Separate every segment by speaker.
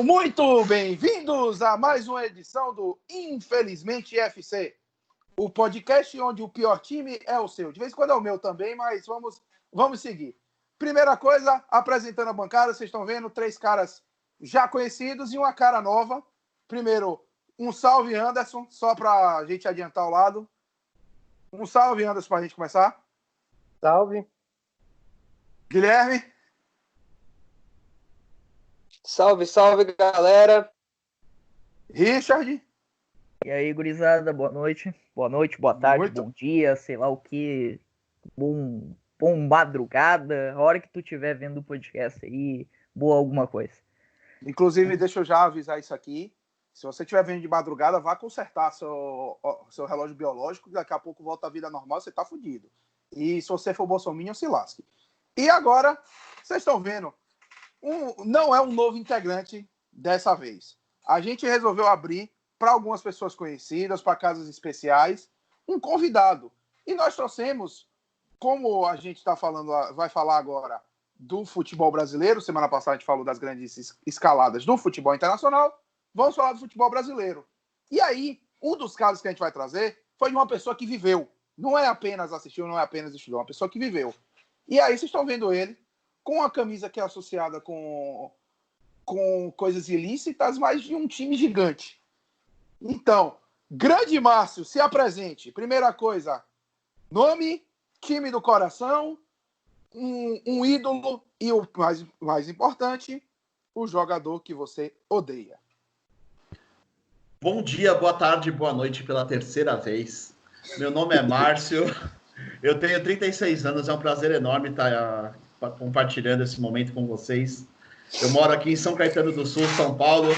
Speaker 1: Sejam muito bem-vindos a mais uma edição do Infelizmente FC, o podcast onde o pior time é o seu. De vez em quando é o meu também, mas vamos seguir. Primeira coisa, apresentando a bancada, vocês estão vendo 3 caras já conhecidos e uma cara nova. Primeiro, um salve, Anderson, só para a gente adiantar o lado. Um salve, Anderson, para a gente começar.
Speaker 2: Salve.
Speaker 1: Guilherme.
Speaker 2: Salve, salve, galera.
Speaker 1: Richard.
Speaker 3: E aí, gurizada, boa noite, boa tarde, bom dia, sei lá o que, bom madrugada, a hora que tu estiver vendo o podcast aí, boa alguma coisa.
Speaker 1: Inclusive, deixa eu já avisar isso aqui, se você estiver vendo de madrugada, vá consertar seu relógio biológico, que daqui a pouco volta à vida normal, você tá fudido. E se você for bolsominion, se lasque. E agora, vocês estão vendo, não é um novo integrante dessa vez. A gente resolveu abrir para algumas pessoas conhecidas, para casas especiais, um convidado. E nós trouxemos, como a gente vai falar agora do futebol brasileiro, semana passada a gente falou das grandes escaladas do futebol internacional, vamos falar do futebol brasileiro. E aí, um dos casos que a gente vai trazer foi de uma pessoa que viveu. Não é apenas assistiu, não é apenas estudou, uma pessoa que viveu. E aí vocês estão vendo ele com a camisa que é associada com coisas ilícitas, mas de um time gigante. Então, grande Márcio, se apresente. Primeira coisa, nome, time do coração, um ídolo e o mais importante, o jogador que você odeia.
Speaker 4: Bom dia, boa tarde, boa noite pela terceira vez. Meu nome é Márcio, eu tenho 36 anos, é um prazer enorme estar compartilhando esse momento com vocês. Eu moro aqui em São Caetano do Sul, São Paulo.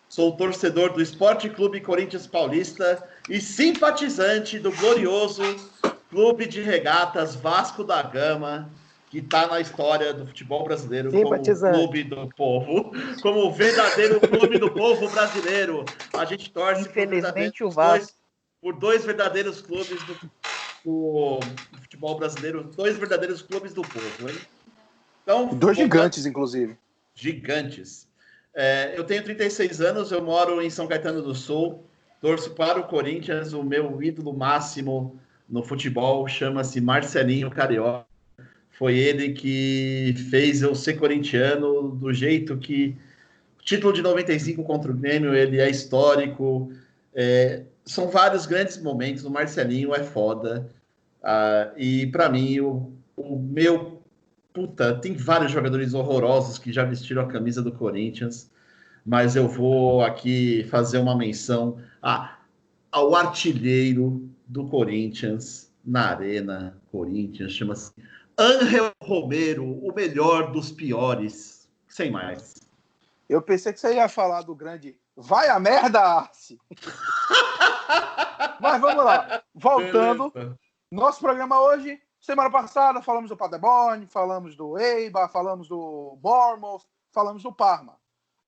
Speaker 4: Sou torcedor do Esporte Clube Corinthians Paulista e simpatizante do glorioso Clube de Regatas Vasco da Gama, que está na história do futebol brasileiro como o clube do povo, como o verdadeiro clube do povo brasileiro. A gente torce por dois verdadeiros clubes do futebol brasileiro, 2 verdadeiros clubes do povo. Hein? Então,
Speaker 1: 2 gigantes, inclusive.
Speaker 4: Gigantes. Eu tenho 36 anos, eu moro em São Caetano do Sul, torço para o Corinthians, o meu ídolo máximo no futebol chama-se Marcelinho Carioca. Foi ele que fez eu ser corintiano do jeito que... O título de 95 contra o Grêmio, ele é histórico. São vários grandes momentos, o Marcelinho é foda. E para mim, o meu... tem vários jogadores horrorosos que já vestiram a camisa do Corinthians, mas eu vou aqui fazer uma menção ao artilheiro do Corinthians na Arena Corinthians, chama-se Ángel Romero, o melhor dos piores, sem mais.
Speaker 1: Eu pensei que você ia falar do grande vai a merda, Arce! Mas vamos lá, voltando, beleza. Nosso programa hoje... Semana passada falamos do Paderborn, falamos do Eibar, falamos do Bournemouth, falamos do Parma.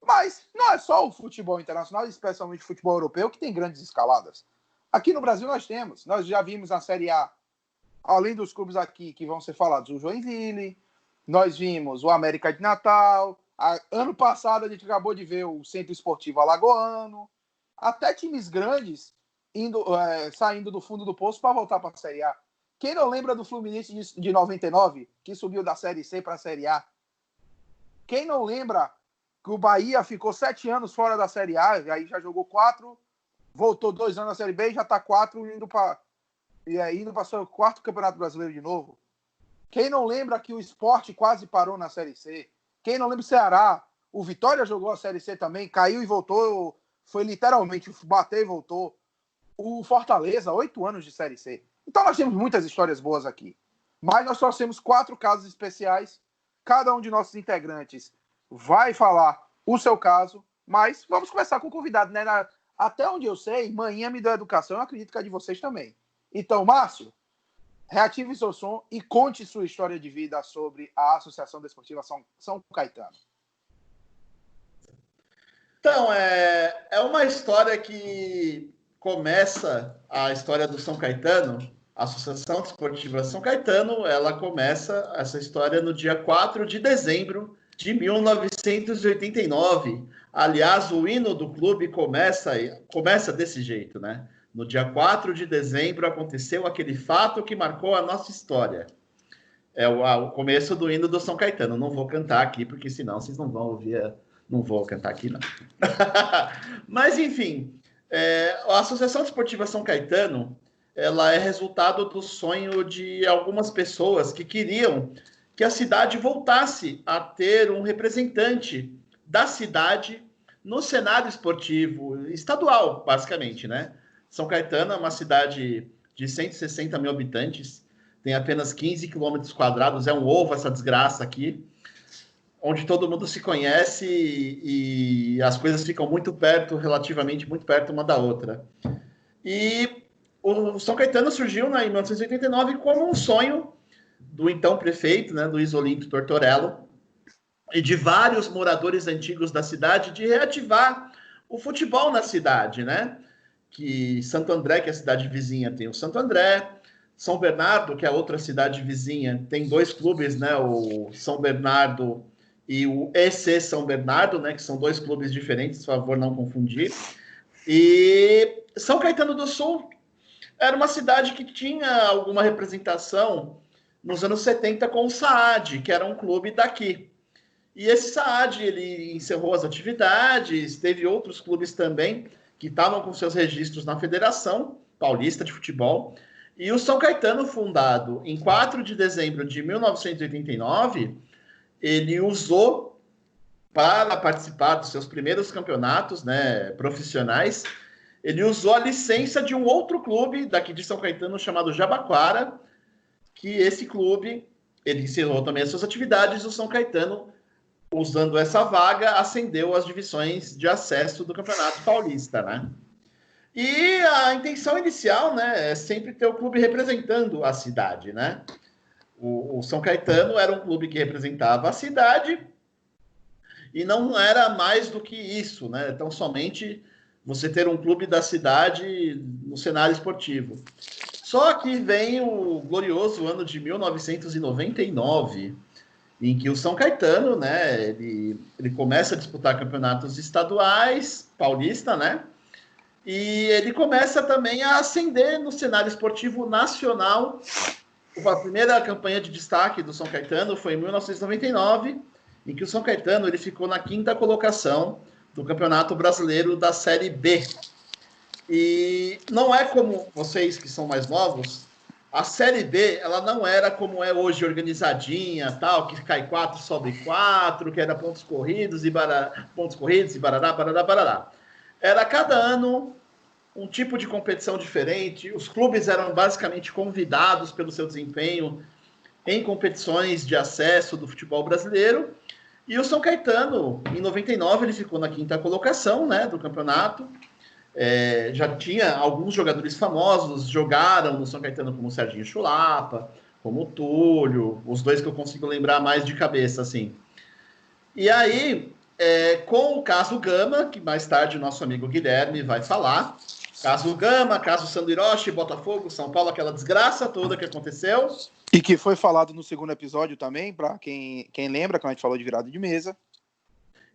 Speaker 1: Mas não é só o futebol internacional, especialmente o futebol europeu, que tem grandes escaladas. Aqui no Brasil nós já vimos na Série A, além dos clubes aqui que vão ser falados, o Joinville, nós vimos o América de Natal, ano passado a gente acabou de ver o Centro Esportivo Alagoano, até times grandes saindo do fundo do poço para voltar para a Série A. Quem não lembra do Fluminense de 99, que subiu da Série C para a Série A? Quem não lembra que o Bahia ficou 7 anos fora da Série A, e aí já jogou 4, voltou 2 anos na Série B e já está 4 indo para o seu 4º Campeonato Brasileiro de novo? Quem não lembra que o Sport quase parou na Série C? Quem não lembra o Ceará? O Vitória jogou a Série C também, caiu e voltou, foi literalmente bater e voltou. O Fortaleza, 8 anos de Série C. Então nós temos muitas histórias boas aqui. Mas nós trouxemos 4 casos especiais. Cada um de nossos integrantes vai falar o seu caso. Mas vamos começar com o convidado, né? Até onde eu sei, manhã me deu educação. Eu acredito que a de vocês também. Então, Márcio, reative seu som e conte sua história de vida sobre a Associação Desportiva São Caetano.
Speaker 4: Então, é uma história que começa a história do São Caetano. A Associação Desportiva São Caetano, ela começa essa história no dia 4 de dezembro de 1989, Aliás, o hino do clube começa desse jeito, né? No dia 4 de dezembro aconteceu aquele fato que marcou a nossa história. É o começo do hino do São Caetano. Não vou cantar aqui, porque senão vocês não vão ouvir. Não vou cantar aqui, não. Mas, enfim, a Associação Desportiva São Caetano, ela é resultado do sonho de algumas pessoas que queriam que a cidade voltasse a ter um representante da cidade no cenário esportivo estadual, basicamente, né? São Caetano é uma cidade de 160 mil habitantes, tem apenas 15 quilômetros quadrados, é um ovo essa desgraça aqui, onde todo mundo se conhece e as coisas ficam muito perto, relativamente muito perto uma da outra. E o São Caetano surgiu em 1989 como um sonho do então prefeito, né, Luiz Olinto Tortorello, e de vários moradores antigos da cidade de reativar o futebol na cidade, né? Que Santo André, que é a cidade vizinha, tem o Santo André, São Bernardo, que é a outra cidade vizinha, tem 2 clubes, né? O São Bernardo e o EC São Bernardo, né? Que são 2 clubes diferentes, por favor, não confundir. E São Caetano do Sul era uma cidade que tinha alguma representação nos anos 70 com o SAAD, que era um clube daqui. E esse SAAD, ele encerrou as atividades, teve outros clubes também que estavam com seus registros na Federação Paulista de Futebol. E o São Caetano, fundado em 4 de dezembro de 1989, ele usou para participar dos seus primeiros campeonatos, né, profissionais, ele usou a licença de um outro clube daqui de São Caetano chamado Jabaquara, que esse clube, ele encerrou também as suas atividades, o São Caetano, usando essa vaga, ascendeu às divisões de acesso do Campeonato Paulista, né? E a intenção inicial, né, é sempre ter o clube representando a cidade, né? O São Caetano era um clube que representava a cidade e não era mais do que isso, né? Então, somente você ter um clube da cidade no cenário esportivo. Só que vem o glorioso ano de 1999, em que o São Caetano, né, ele começa a disputar campeonatos estaduais, paulista, né, e ele começa também a ascender no cenário esportivo nacional. A primeira campanha de destaque do São Caetano foi em 1999, em que o São Caetano ele ficou na 5ª colocação do Campeonato Brasileiro da Série B. E não é como vocês que são mais novos, a Série B, ela não era como é hoje, organizadinha, tal, que cai 4, sobe 4, que era pontos corridos e barará, barará. Era cada ano um tipo de competição diferente, os clubes eram basicamente convidados pelo seu desempenho em competições de acesso do futebol brasileiro, e o São Caetano, em 99, ele ficou na 5ª colocação, né, do campeonato. Já tinha alguns jogadores famosos, jogaram no São Caetano como o Serginho Chulapa, como o Túlio, os 2 que eu consigo lembrar mais de cabeça, assim. E aí, com o caso Gama, que mais tarde o nosso amigo Guilherme vai falar, caso Gama, caso Sandro Hiroshi, Botafogo, São Paulo, aquela desgraça toda que aconteceu.
Speaker 1: E que foi falado no 2º episódio também, para quem lembra, quando a gente falou de virada de mesa.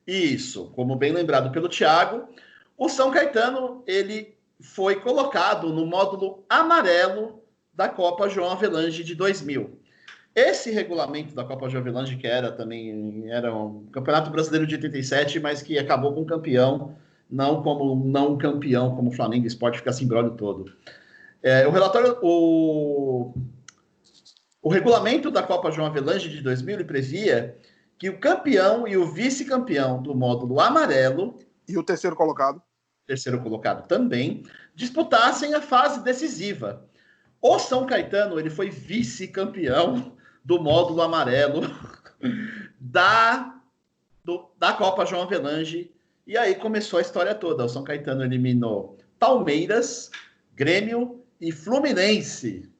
Speaker 4: Isso, como bem lembrado pelo Thiago, o São Caetano, ele foi colocado no módulo amarelo da Copa João Avelange de 2000. Esse regulamento da Copa João Avelange, que era um campeonato brasileiro de 87, mas que acabou com campeão, não como não campeão, como o Flamengo Sport, fica esse imbróglio todo. O regulamento da Copa João Avelange de 2000 ele previa que o campeão e o vice-campeão do módulo amarelo
Speaker 1: e o terceiro colocado
Speaker 4: também, disputassem a fase decisiva. O São Caetano, ele foi vice-campeão do módulo amarelo da Copa João Avelange, e aí começou a história toda. O São Caetano eliminou Palmeiras, Grêmio e Fluminense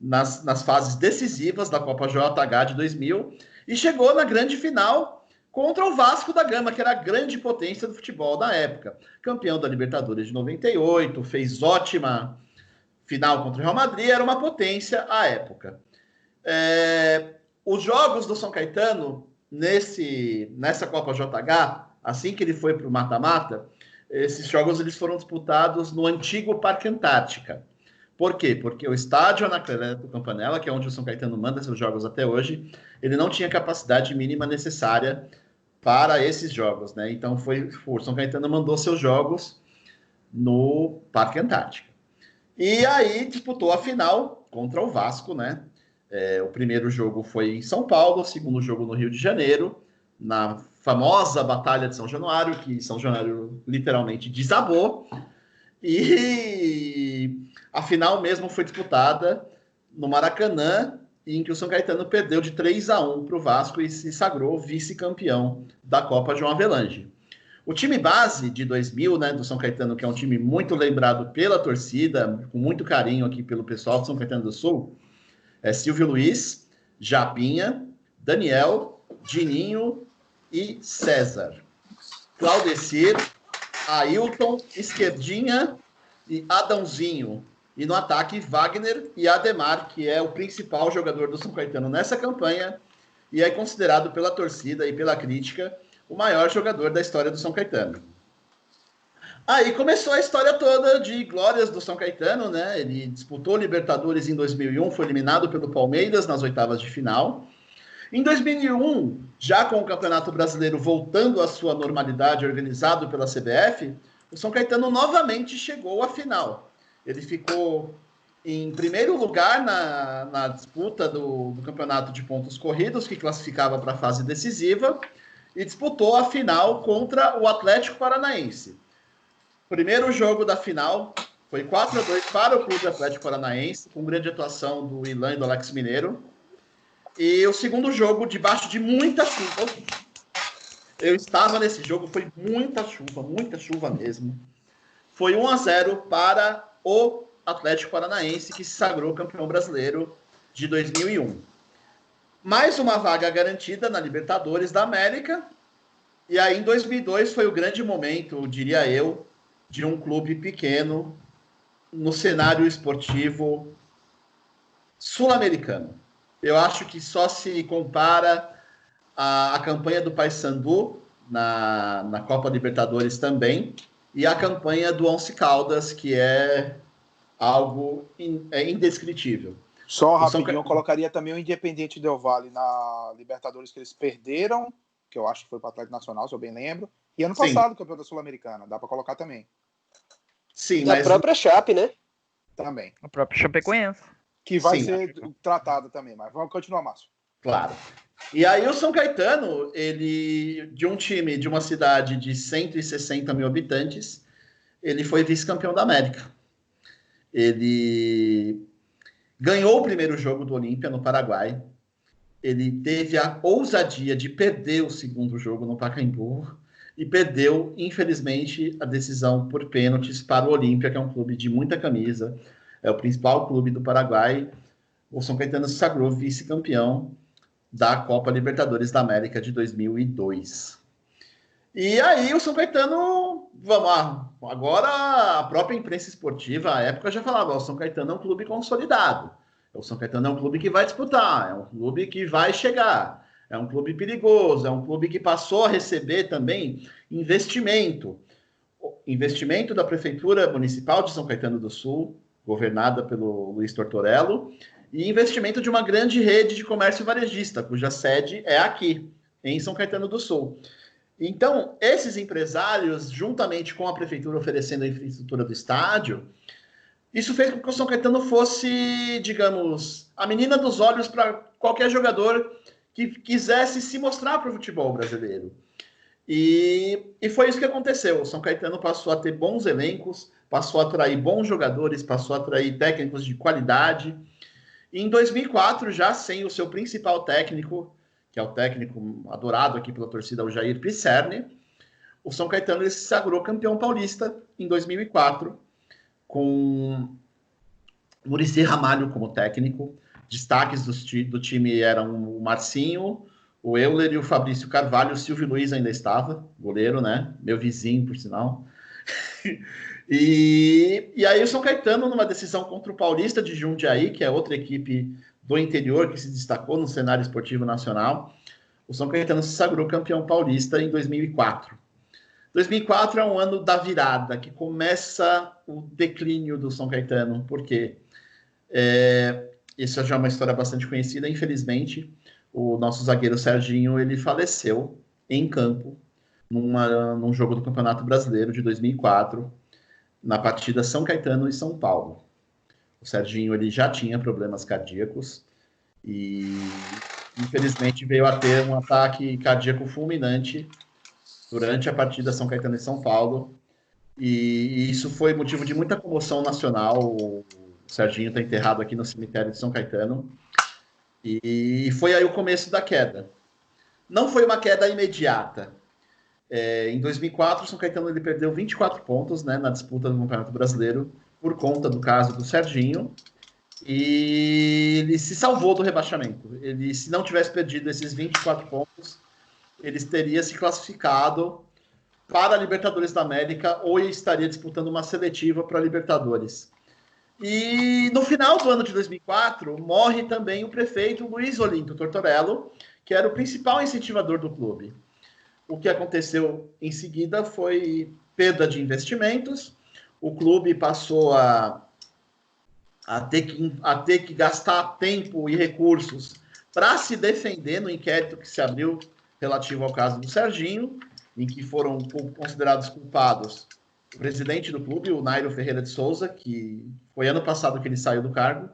Speaker 4: nas fases decisivas da Copa JH de 2000, e chegou na grande final contra o Vasco da Gama, que era a grande potência do futebol da época. Campeão da Libertadores de 98, fez ótima final contra o Real Madrid, era uma potência à época. Os jogos do São Caetano, nessa Copa JH, assim que ele foi para o mata-mata, esses jogos eles foram disputados no antigo Parque Antártica. Por quê? Porque o estádio Anacleto Campanella, que é onde o São Caetano manda seus jogos até hoje, ele não tinha capacidade mínima necessária para esses jogos, né? Então o São Caetano mandou seus jogos no Parque Antártica. E aí disputou a final contra o Vasco, né? O primeiro jogo foi em São Paulo, o segundo jogo no Rio de Janeiro, na famosa Batalha de São Januário, que São Januário literalmente desabou. E a final mesmo foi disputada no Maracanã, em que o São Caetano perdeu de 3-1 para o Vasco e se sagrou vice-campeão da Copa João Avelange. O time base de 2000, né, do São Caetano, que é um time muito lembrado pela torcida, com muito carinho aqui pelo pessoal do São Caetano do Sul, é Silvio Luiz, Japinha, Daniel, Dininho e César. Claudecir, Ailton, Esquerdinha e Adãozinho. E no ataque, Wagner e Ademar, que é o principal jogador do São Caetano nessa campanha e é considerado pela torcida e pela crítica o maior jogador da história do São Caetano. Aí começou a história toda de glórias do São Caetano, né? Ele disputou Libertadores em 2001, foi eliminado pelo Palmeiras nas oitavas de final. Em 2001, já com o Campeonato Brasileiro voltando à sua normalidade, organizado pela CBF, o São Caetano novamente chegou à final. Ele ficou em primeiro lugar na disputa do campeonato de pontos corridos, que classificava para a fase decisiva, e disputou a final contra o Atlético Paranaense. Primeiro jogo da final foi 4-2 para o Clube Atlético Paranaense, com grande atuação do Ilan e do Alex Mineiro. E o segundo jogo, debaixo de muita chuva, eu estava nesse jogo, foi muita chuva mesmo. Foi 1-0 para o Atlético Paranaense, que se sagrou campeão brasileiro de 2001. Mais uma vaga garantida na Libertadores da América. E aí, em 2002, foi o grande momento, diria eu, de um clube pequeno no cenário esportivo sul-americano. Eu acho que só se compara a campanha do Paysandu na Copa Libertadores também e a campanha do Once Caldas, que é algo indescritível.
Speaker 1: Só rapidinho, eu colocaria também o Independiente Del Valle na Libertadores, que eles perderam, que eu acho que foi para o Atlético Nacional, se eu bem lembro, e ano passado, campeão da Sul-Americana, dá para colocar também.
Speaker 2: Sim, mas... a própria Chape, né?
Speaker 1: Também.
Speaker 3: A própria Chapecoense.
Speaker 1: Que vai ser tratada também, mas vamos continuar, Márcio.
Speaker 4: Claro. E aí o São Caetano, ele, de um time de uma cidade de 160 mil habitantes, ele foi vice-campeão da América. Ele ganhou o primeiro jogo do Olímpia no Paraguai. Ele teve a ousadia de perder o segundo jogo no Pacaembu e perdeu, infelizmente, a decisão por pênaltis para o Olímpia, que é um clube de muita camisa, é o principal clube do Paraguai. O São Caetano se sagrou vice-campeão da Copa Libertadores da América de 2002. E aí o São Caetano, vamos lá, agora a própria imprensa esportiva, à época, já falava, o São Caetano é um clube consolidado, o São Caetano é um clube que vai disputar, é um clube que vai chegar, é um clube perigoso, é um clube que passou a receber também investimento da Prefeitura Municipal de São Caetano do Sul, governada pelo Luiz Tortorello, e investimento de uma grande rede de comércio varejista, cuja sede é aqui, em São Caetano do Sul. Então, esses empresários, juntamente com a prefeitura oferecendo a infraestrutura do estádio, isso fez com que o São Caetano fosse, digamos, a menina dos olhos para qualquer jogador que quisesse se mostrar para o futebol brasileiro. E foi isso que aconteceu. O São Caetano passou a ter bons elencos, passou a atrair bons jogadores, passou a atrair técnicos de qualidade. E em 2004, já sem o seu principal técnico, que é o técnico adorado aqui pela torcida, o Jair Pisserni, o São Caetano se sagrou campeão paulista em 2004, com Muricy Ramalho como técnico. Destaques do time eram o Marcinho, o Euler e o Fabrício Carvalho. O Silvio Luiz ainda estava, goleiro, né? Meu vizinho, por sinal. E aí o São Caetano, numa decisão contra o Paulista de Jundiaí, que é outra equipe do interior que se destacou no cenário esportivo nacional, o São Caetano se sagrou campeão paulista em 2004. 2004 é um ano da virada, que começa o declínio do São Caetano. Por quê? Isso já é uma história bastante conhecida. Infelizmente, o nosso zagueiro Serginho, ele faleceu em campo num jogo do Campeonato Brasileiro de 2004, na partida São Caetano e São Paulo. O Serginho, ele já tinha problemas cardíacos e, infelizmente, veio a ter um ataque cardíaco fulminante durante a partida São Caetano e São Paulo, e isso foi motivo de muita comoção nacional. O Serginho está enterrado aqui no cemitério de São Caetano, e foi aí o começo da queda. Não foi uma queda imediata. Em 2004, o São Caetano ele perdeu 24 pontos, né, na disputa do Campeonato Brasileiro, por conta do caso do Serginho, e ele se salvou do rebaixamento. Ele, se não tivesse perdido esses 24 pontos, ele teria se classificado para a Libertadores da América ou estaria disputando uma seletiva para a Libertadores. E no final do ano de 2004, morre também o prefeito Luiz Olinto Tortorello, que era o principal incentivador do clube. O que aconteceu em seguida foi perda de investimentos, o clube passou a ter que gastar tempo e recursos para se defender no inquérito que se abriu relativo ao caso do Serginho, em que foram considerados culpados o presidente do clube, o Nairo Ferreira de Souza, que foi ano passado que ele saiu do cargo,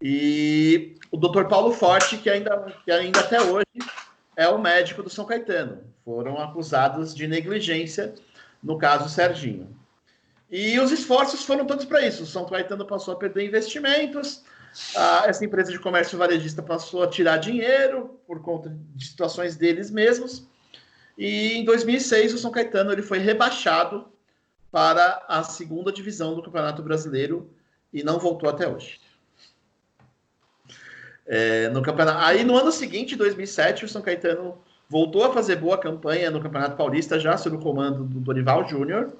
Speaker 4: e o Dr. Paulo Forte, que ainda até hoje é o médico do São Caetano. Foram acusados de negligência no caso Serginho. E os esforços foram todos para isso. O São Caetano passou a perder investimentos, essa empresa de comércio varejista passou a tirar dinheiro por conta de situações deles mesmos. E em 2006, o São Caetano ele foi rebaixado para a segunda divisão do Campeonato Brasileiro e não voltou até hoje. No campeonato... Aí, no ano seguinte, 2007, o São Caetano voltou a fazer boa campanha no Campeonato Paulista, já sob o comando do Dorival Júnior.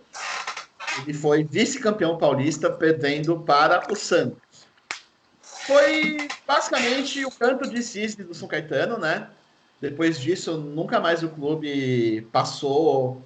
Speaker 4: Ele foi vice-campeão paulista, perdendo para o Santos. Foi basicamente o canto de cisne do São Caetano, né? Depois disso, nunca mais o clube passou.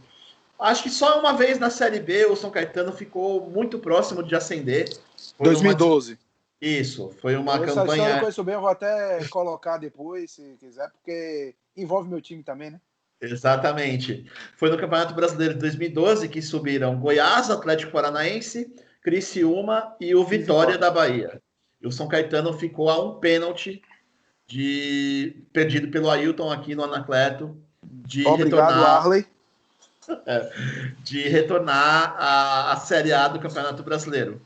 Speaker 4: Acho que só uma vez na Série B o São Caetano ficou muito próximo de ascender.
Speaker 1: Foi 2012.
Speaker 4: Isso, foi uma
Speaker 1: campanha...
Speaker 4: Essa história
Speaker 1: eu conheço bem, eu vou até colocar depois, se quiser, porque envolve meu time também, né?
Speaker 4: Exatamente. Foi no Campeonato Brasileiro de 2012 que subiram Goiás, Atlético Paranaense, Criciúma e o Vitória da Bahia. E o São Caetano ficou a um pênalti perdido pelo Ailton aqui no Anacleto de retornar à Série A do Campeonato Brasileiro.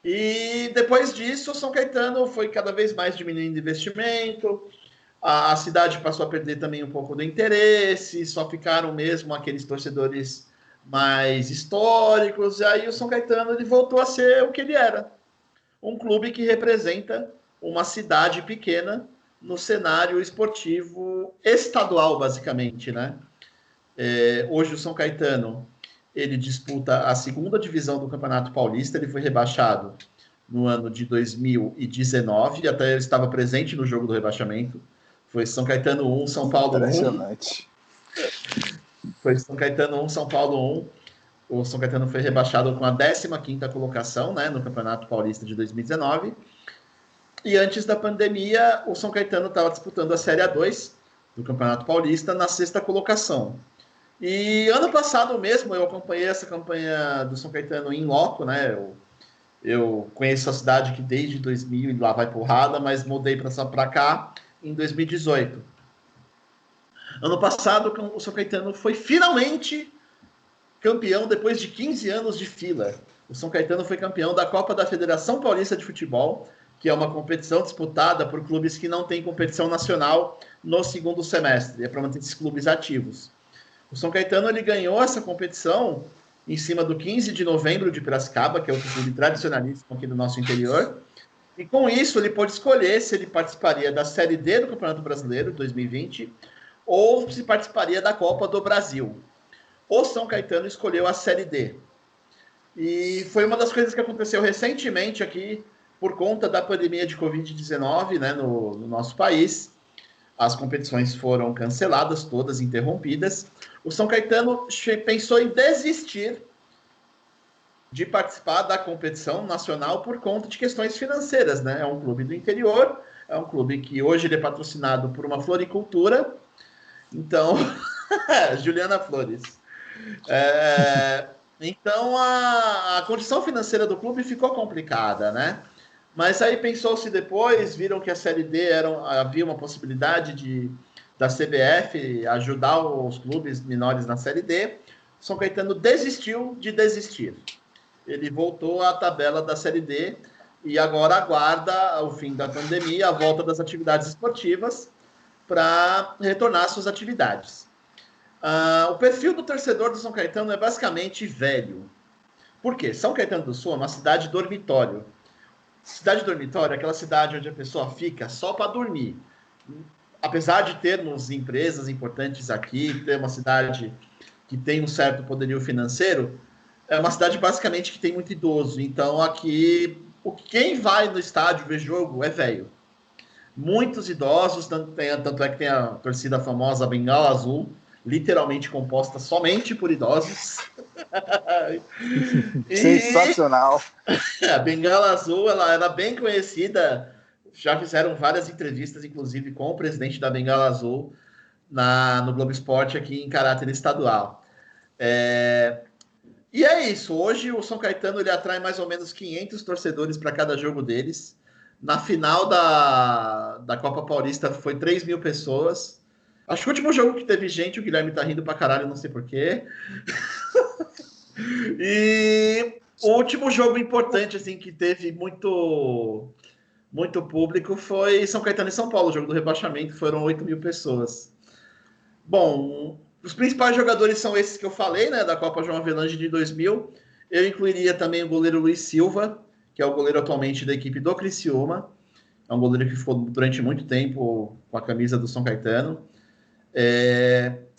Speaker 4: E depois disso, o São Caetano foi cada vez mais diminuindo investimento, a cidade passou a perder também um pouco do interesse, só ficaram mesmo aqueles torcedores mais históricos, e aí o São Caetano ele voltou a ser o que ele era, um clube que representa uma cidade pequena no cenário esportivo estadual, basicamente, né? Hoje o São Caetano ele disputa a segunda divisão do Campeonato Paulista, ele foi rebaixado no ano de 2019, até eu estava presente no jogo do rebaixamento. Foi São Caetano 1, São Paulo 1.
Speaker 1: Impressionante.
Speaker 4: Foi São Caetano 1, São Paulo 1. O São Caetano foi rebaixado com a 15ª colocação, né, no Campeonato Paulista de 2019. E antes da pandemia, o São Caetano estava disputando a Série A2 do Campeonato Paulista na 6ª colocação. E ano passado mesmo eu acompanhei essa campanha do São Caetano em loco, né? Eu conheço a cidade que desde 2000 e lá vai porrada, mas mudei para cá em 2018. Ano passado o São Caetano foi finalmente campeão depois de 15 anos de fila. O São Caetano foi campeão da Copa da Federação Paulista de Futebol, que é uma competição disputada por clubes que não têm competição nacional no segundo semestre. É para manter esses clubes ativos. O São Caetano ele ganhou essa competição em cima do 15 de novembro de Piracicaba, que é outro clube tradicionalíssimo aqui do nosso interior. E com isso ele pôde escolher se ele participaria da Série D do Campeonato Brasileiro 2020 ou se participaria da Copa do Brasil. O São Caetano escolheu a Série D. E foi uma das coisas que aconteceu recentemente aqui por conta da pandemia de Covid-19, né, no nosso país. as competições foram canceladas, todas interrompidas. O São Caetano pensou em desistir de participar da competição nacional por conta de questões financeiras, né? É um clube do interior, é um clube que hoje ele é patrocinado por uma floricultura. Então, Juliana Flores. Então, a condição financeira do clube ficou complicada, né? Mas aí pensou-se depois, viram que a Série D havia uma possibilidade da CBF ajudar os clubes menores na Série D. São Caetano desistiu de desistir. Ele voltou à tabela da Série D e agora aguarda o fim da pandemia, a volta das atividades esportivas para retornar às suas atividades. O perfil do torcedor do São Caetano é basicamente velho. Por quê? São Caetano do Sul é uma cidade dormitório. Cidade dormitório é aquela cidade onde a pessoa fica só para dormir. Apesar de termos empresas importantes aqui, ter uma cidade que tem um certo poderio financeiro, é uma cidade basicamente que tem muito idoso. Então aqui, quem vai no estádio ver jogo é velho. Muitos idosos, tanto é que tem a torcida famosa Bengala Azul, literalmente composta somente por idosos.
Speaker 1: Sensacional.
Speaker 4: A Bengala Azul, ela era bem conhecida, já fizeram várias entrevistas, inclusive com o presidente da Bengala Azul, no Globo Esporte, aqui em caráter estadual. E é isso, hoje o São Caetano ele atrai mais ou menos 500 torcedores para cada jogo deles. Na final da Copa Paulista foi 3 mil pessoas. Acho que o último jogo que teve gente, o Guilherme tá rindo pra caralho, não sei porquê. E o último jogo importante, assim, que teve muito público foi São Caetano e São Paulo. O jogo do rebaixamento foram 8 mil pessoas. Bom, os principais jogadores são esses que eu falei, né, da Copa João Avelange de 2000. Eu incluiria também o goleiro Luiz Silva, que é o goleiro atualmente da equipe do Criciúma. É um goleiro que ficou durante muito tempo com a camisa do São Caetano.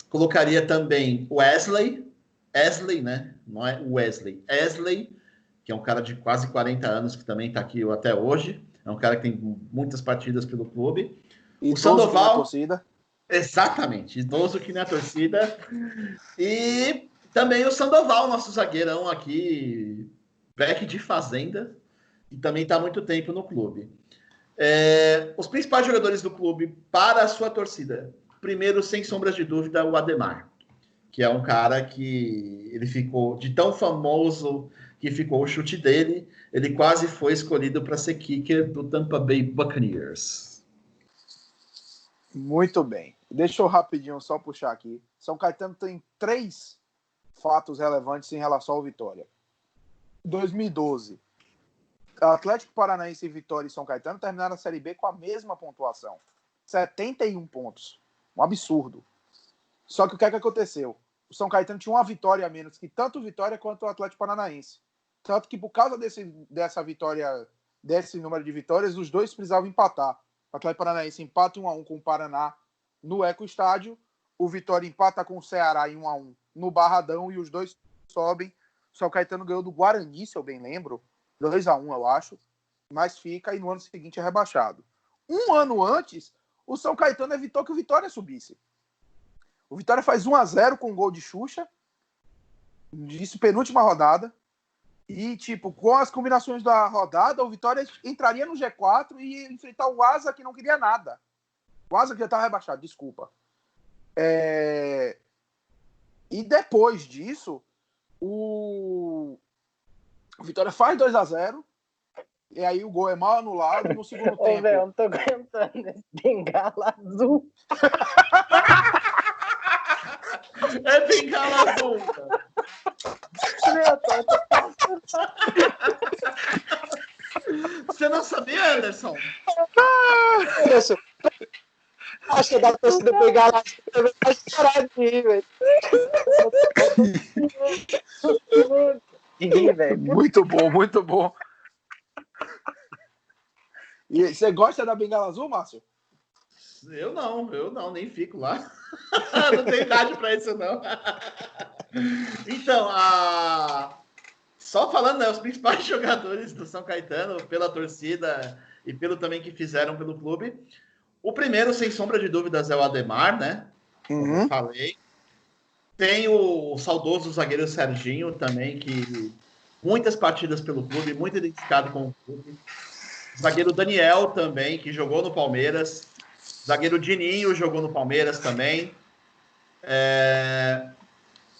Speaker 4: Colocaria também o Wesley, né? Não é Wesley, que é um cara de quase 40 anos, que também está aqui até hoje. É um cara que tem muitas partidas pelo clube.
Speaker 1: O Sandoval.
Speaker 4: Exatamente, idoso que nem a torcida. E também o Sandoval, nosso zagueirão aqui, back de fazenda, e também está há muito tempo no clube. Os principais jogadores do clube para a sua torcida. Primeiro, sem sombras de dúvida, o Ademar, que é um cara que ele ficou de tão famoso que ficou o chute dele, ele quase foi escolhido para ser kicker do Tampa Bay Buccaneers.
Speaker 1: Muito bem. Deixa eu rapidinho só puxar aqui. São Caetano tem 3 fatos relevantes em relação ao Vitória. 2012, Atlético Paranaense, Vitória e São Caetano terminaram a Série B com a mesma pontuação. 71 pontos. Um absurdo. Só que o que é que aconteceu? O São Caetano tinha uma vitória a menos que tanto o Vitória quanto o Atlético Paranaense. Tanto que por causa dessa vitória, desse número de vitórias, os dois precisavam empatar. O Atlético Paranaense empata 1-1 com o Paraná no Eco Estádio. O Vitória empata com o Ceará em 1-1 no Barradão e os dois sobem. O São Caetano ganhou do Guarani, se eu bem lembro. 2-1, eu acho. Mas fica e no ano seguinte é rebaixado. Um ano antes, o São Caetano evitou que o Vitória subisse. O Vitória faz 1-0 com um gol de Xuxa. Isso penúltima rodada. E, tipo, com as combinações da rodada, o Vitória entraria no G4 e ia enfrentar o Asa, que não queria nada. O Asa que já estava rebaixado, desculpa. E depois disso, o Vitória faz 2-0. E aí o gol é mal anulado no segundo tempo.
Speaker 3: Ô, velho, eu não tô aguentando esse Bengala Azul.
Speaker 4: É Bengala Azul, cara. Você não sabia, Anderson?
Speaker 2: Acho que dá pra torcida Bengala Azul também vai parar de rir, velho.
Speaker 1: Muito bom, muito bom. E você gosta da Bengala Azul, Márcio?
Speaker 4: Eu não, nem fico lá. Não tenho idade para isso, não. Então, só falando, né, os principais jogadores do São Caetano, pela torcida e pelo também que fizeram pelo clube. O primeiro, sem sombra de dúvidas, é o Ademar, né? Como eu falei. Tem o saudoso zagueiro Serginho também, que muitas partidas pelo clube, muito identificado com o clube. Zagueiro Daniel também, que jogou no Palmeiras. Zagueiro Dininho jogou no Palmeiras também.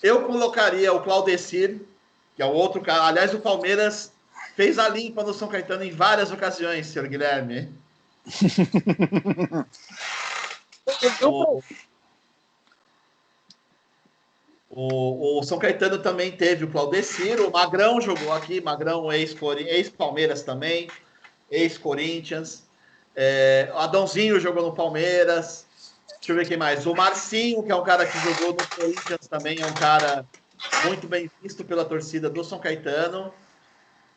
Speaker 4: Eu colocaria o Claudecir, que é o outro cara. Aliás, o Palmeiras fez a limpa no São Caetano em várias ocasiões, senhor Guilherme. O São Caetano também teve o Claudecir, o Magrão jogou aqui, Magrão ex-Palmeiras também, ex-Corinthians. O Adãozinho jogou no Palmeiras. Deixa eu ver quem mais. O Marcinho, que é um cara que jogou no Corinthians também, é um cara muito bem visto pela torcida do São Caetano.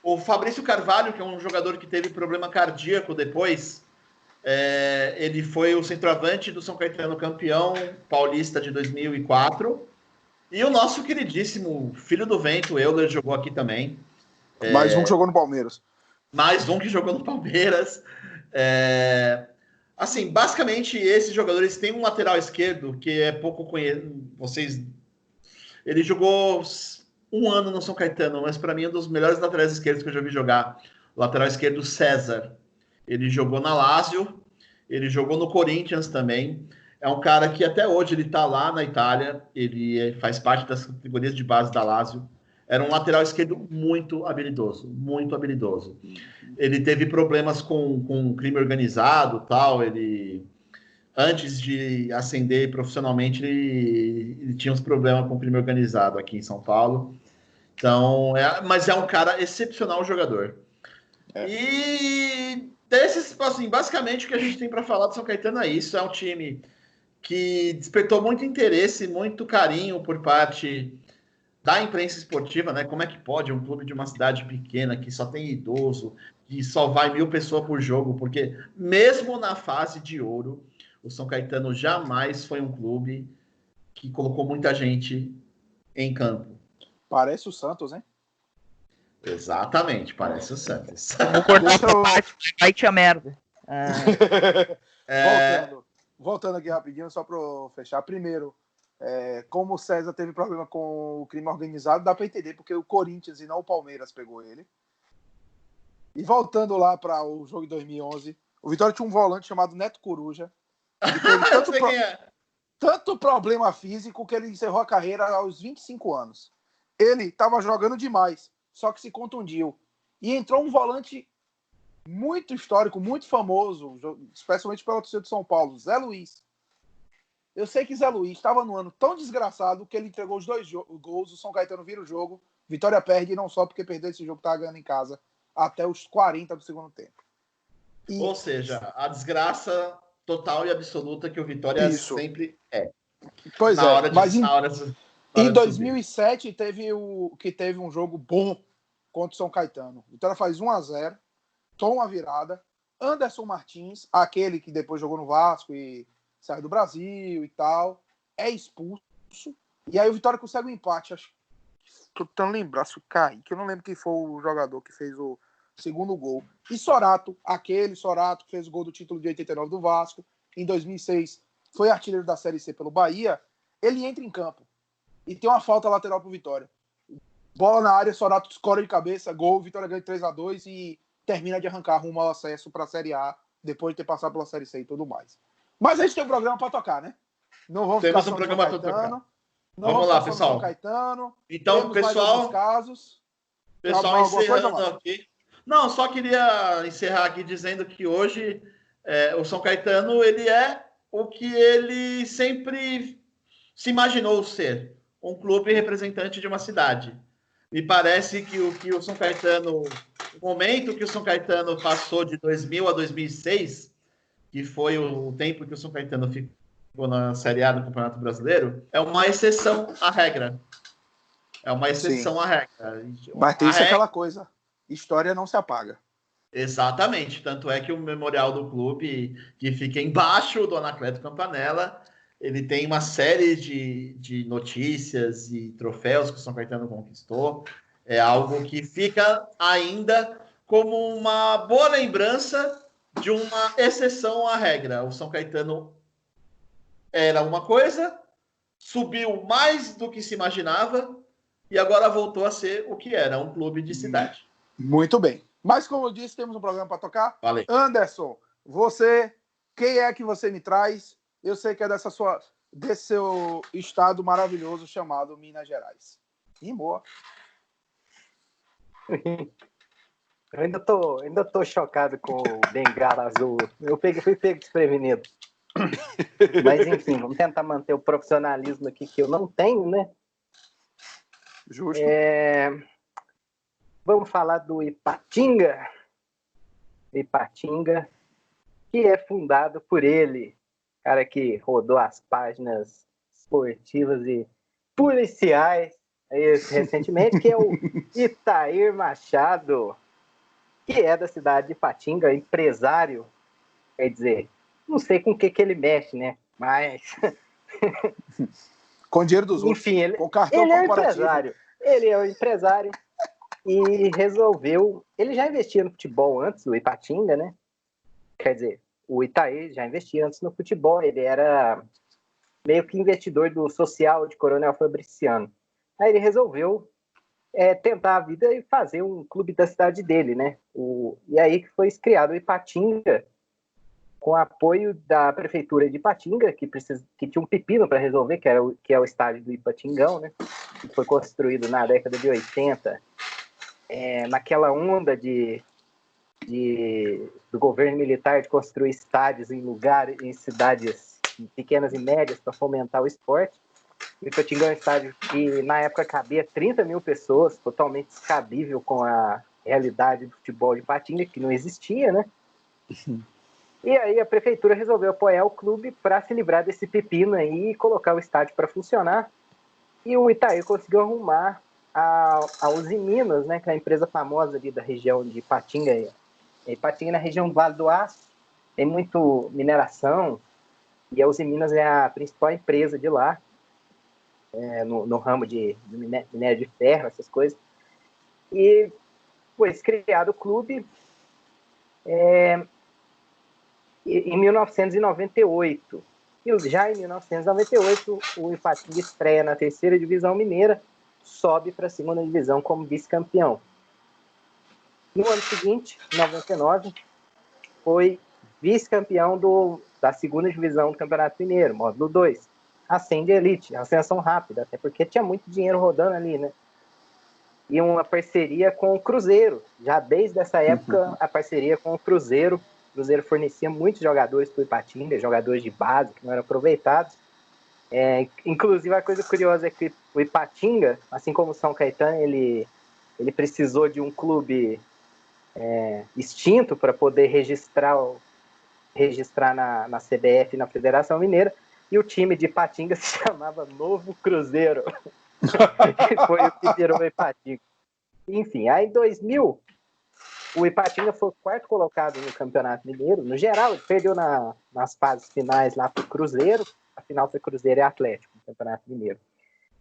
Speaker 4: O Fabrício Carvalho, que é um jogador que teve problema cardíaco depois, ele foi o centroavante do São Caetano, campeão paulista de 2004. E o nosso queridíssimo filho do vento, Euler, jogou aqui também.
Speaker 1: Mais um que jogou no Palmeiras.
Speaker 4: Mais um que jogou no Palmeiras. Assim, basicamente, esses jogadores têm um lateral esquerdo que é pouco conhecido. Ele jogou 1 ano no São Caetano, mas para mim é um dos melhores laterais esquerdos que eu já vi jogar. O lateral esquerdo, César. Ele jogou na Lazio, ele jogou no Corinthians também. É um cara que até hoje ele está lá na Itália, ele faz parte das categorias de base da Lazio. Era um lateral esquerdo muito habilidoso, muito habilidoso. Ele teve problemas com crime organizado, tal. Ele, antes de ascender profissionalmente, ele tinha uns problemas com crime organizado aqui em São Paulo. Então, mas é um cara excepcional jogador. E desses, assim, basicamente o que a gente tem para falar do São Caetano é isso. É um time que despertou muito interesse, muito carinho por parte da imprensa esportiva, né? Como é que pode um clube de uma cidade pequena que só tem idoso, que só vai 1.000 pessoas por jogo? Porque mesmo na fase de ouro, o São Caetano jamais foi um clube que colocou muita gente em campo.
Speaker 1: Parece o Santos, hein?
Speaker 4: Exatamente, parece o Santos.
Speaker 3: Vou cortar essa parte, vai te a merda.
Speaker 1: Voltando aqui rapidinho, só para fechar. Primeiro, como o César teve problema com o crime organizado, dá para entender, porque o Corinthians e não o Palmeiras pegou ele. E voltando lá para o jogo de 2011, o Vitória tinha um volante chamado Neto Coruja. Tanto problema físico que ele encerrou a carreira aos 25 anos. Ele estava jogando demais, só que se contundiu. E entrou um volante muito histórico, muito famoso, especialmente pela torcida de São Paulo, Zé Luiz. Eu sei que Zé Luiz estava num ano tão desgraçado que ele entregou os 2 gols, o São Caetano vira o jogo, Vitória perde, e não só porque perdeu esse jogo que estava ganhando em casa, até os 40 do segundo tempo.
Speaker 4: Ou seja, a desgraça total e absoluta que o Vitória sempre é.
Speaker 1: Pois mas em 2007 teve um jogo bom contra o São Caetano. Vitória faz 1-0, toma uma virada. Anderson Martins, aquele que depois jogou no Vasco e saiu do Brasil e tal, é expulso. E aí o Vitória consegue um empate. Acho que tô tentando lembrar se o Kaique, eu não lembro quem foi o jogador que fez o segundo gol. E Sorato, aquele Sorato que fez o gol do título de 89 do Vasco, em 2006 foi artilheiro da Série C pelo Bahia, ele entra em campo e tem uma falta lateral pro Vitória. Bola na área, Sorato escora de cabeça, gol, Vitória ganha 3-2 e termina de arrancar rumo ao acesso para a Série A, depois de ter passado pela Série C e tudo mais. Mas a gente tem um programa para tocar, né? Não vamos
Speaker 4: Temos um programa para tocar.
Speaker 1: Vamos lá, pessoal. Caetano,
Speaker 4: então, pessoal, encerrando aqui. Não, só queria encerrar aqui dizendo que hoje o São Caetano ele é o que ele sempre se imaginou ser, um clube representante de uma cidade. Me parece que o São Caetano, o momento que o São Caetano passou de 2000 a 2006, que foi o tempo que o São Caetano ficou na Série A do Campeonato Brasileiro, é uma exceção à regra. É uma exceção à regra.
Speaker 1: Mas tem aquela coisa, história não se apaga.
Speaker 4: Exatamente, tanto é que o memorial do clube, que fica embaixo do Anacleto Campanella, ele tem uma série de notícias e troféus que o São Caetano conquistou. É algo que fica ainda como uma boa lembrança de uma exceção à regra. O São Caetano era uma coisa, subiu mais do que se imaginava e agora voltou a ser o que era, um clube de cidade.
Speaker 1: Muito bem. Mas, como eu disse, temos um programa para tocar.
Speaker 4: Valeu.
Speaker 1: Anderson, quem é que você me traz? Eu sei que é desse seu estado maravilhoso chamado Minas Gerais. Rimou.
Speaker 2: Eu ainda tô chocado com o Bengala Azul. Fui pego desprevenido. Mas, enfim, vamos tentar manter o profissionalismo aqui que eu não tenho, né?
Speaker 1: Justo.
Speaker 2: Vamos falar do Ipatinga. Ipatinga, que é fundado por ele, cara que rodou as páginas esportivas e policiais recentemente, que é o Itair Machado, que é da cidade de Ipatinga, empresário, quer dizer, não sei com o que ele mexe, né? Mas...
Speaker 1: Com dinheiro dos outros.
Speaker 2: Enfim,
Speaker 1: com cartão
Speaker 2: ele é um
Speaker 1: corporativo.
Speaker 2: empresário. Ele é um empresário e resolveu... Ele já investia no futebol antes do Ipatinga, né? Quer dizer, o Itair já investia antes no futebol. Ele era meio que investidor do social de Coronel Fabriciano. Aí ele resolveu tentar a vida e fazer um clube da cidade dele, né? E aí que foi criado o Ipatinga, com apoio da prefeitura de Ipatinga, que tinha um pepino para resolver, que é o estádio do Ipatingão, né? Que foi construído na década de 80, naquela onda do governo militar de construir estádios em cidades pequenas e médias para fomentar o esporte. O Ipatingão é um estádio que na época cabia 30 mil pessoas, totalmente descabível com a realidade do futebol de Ipatinga, que não existia, né? E aí a prefeitura resolveu apoiar o clube para se livrar desse pepino aí e colocar o estádio para funcionar. E o Itair conseguiu arrumar a Uzi Minas, né, que é a empresa famosa ali da região de Ipatinga. Ipatinga, na região do Vale do Aço, tem muito mineração, e a Uzi Minas é a principal empresa de lá, no ramo de minério de ferro, essas coisas. E foi criado o clube em 1998. E já em 1998, o Ipatinga estreia na 3ª Divisão Mineira, sobe para a 2ª Divisão como vice-campeão. No ano seguinte, em 99, foi vice-campeão da 2ª Divisão do Campeonato Mineiro, módulo 2. Ascende elite, ascensão rápida, até porque tinha muito dinheiro rodando ali, né? E uma parceria com o Cruzeiro. Já desde essa época, a parceria com o Cruzeiro. O Cruzeiro fornecia muitos jogadores para o Ipatinga, jogadores de base que não eram aproveitados. Inclusive, a coisa curiosa é que o Ipatinga, assim como o São Caetano, ele precisou de um clube extinto para poder registrar na CBF e na Federação Mineira, e o time de Ipatinga se chamava Novo Cruzeiro. Foi o que virou o Ipatinga. Enfim, aí em 2000, o Ipatinga foi o 4º colocado no Campeonato Mineiro. No geral, ele perdeu nas fases finais lá para o Cruzeiro. A final foi Cruzeiro e Atlético no Campeonato Mineiro.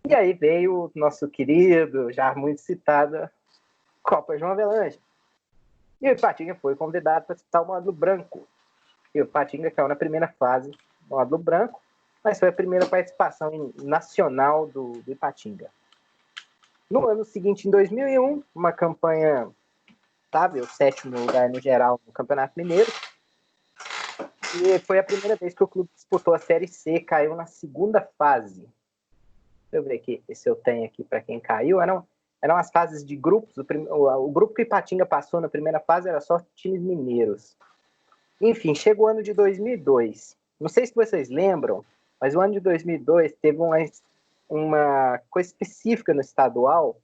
Speaker 2: E aí veio o nosso querido, já muito citado, Copa João Avelange. E o Ipatinga foi convidado para disputar o módulo branco. E o Ipatinga caiu na primeira fase do módulo branco, mas foi a primeira participação nacional do Ipatinga. No ano seguinte, em 2001, uma campanha estável, 7º lugar no geral no Campeonato Mineiro. E foi a primeira vez que o clube disputou a Série C, caiu na 2ª fase. Deixa eu ver aqui se eu tenho aqui para quem caiu. Eram as fases de grupos. O grupo que o Ipatinga passou na primeira fase era só times mineiros. Enfim, chegou o ano de 2002. Não sei se vocês lembram, mas o ano de 2002 teve uma coisa específica no estadual,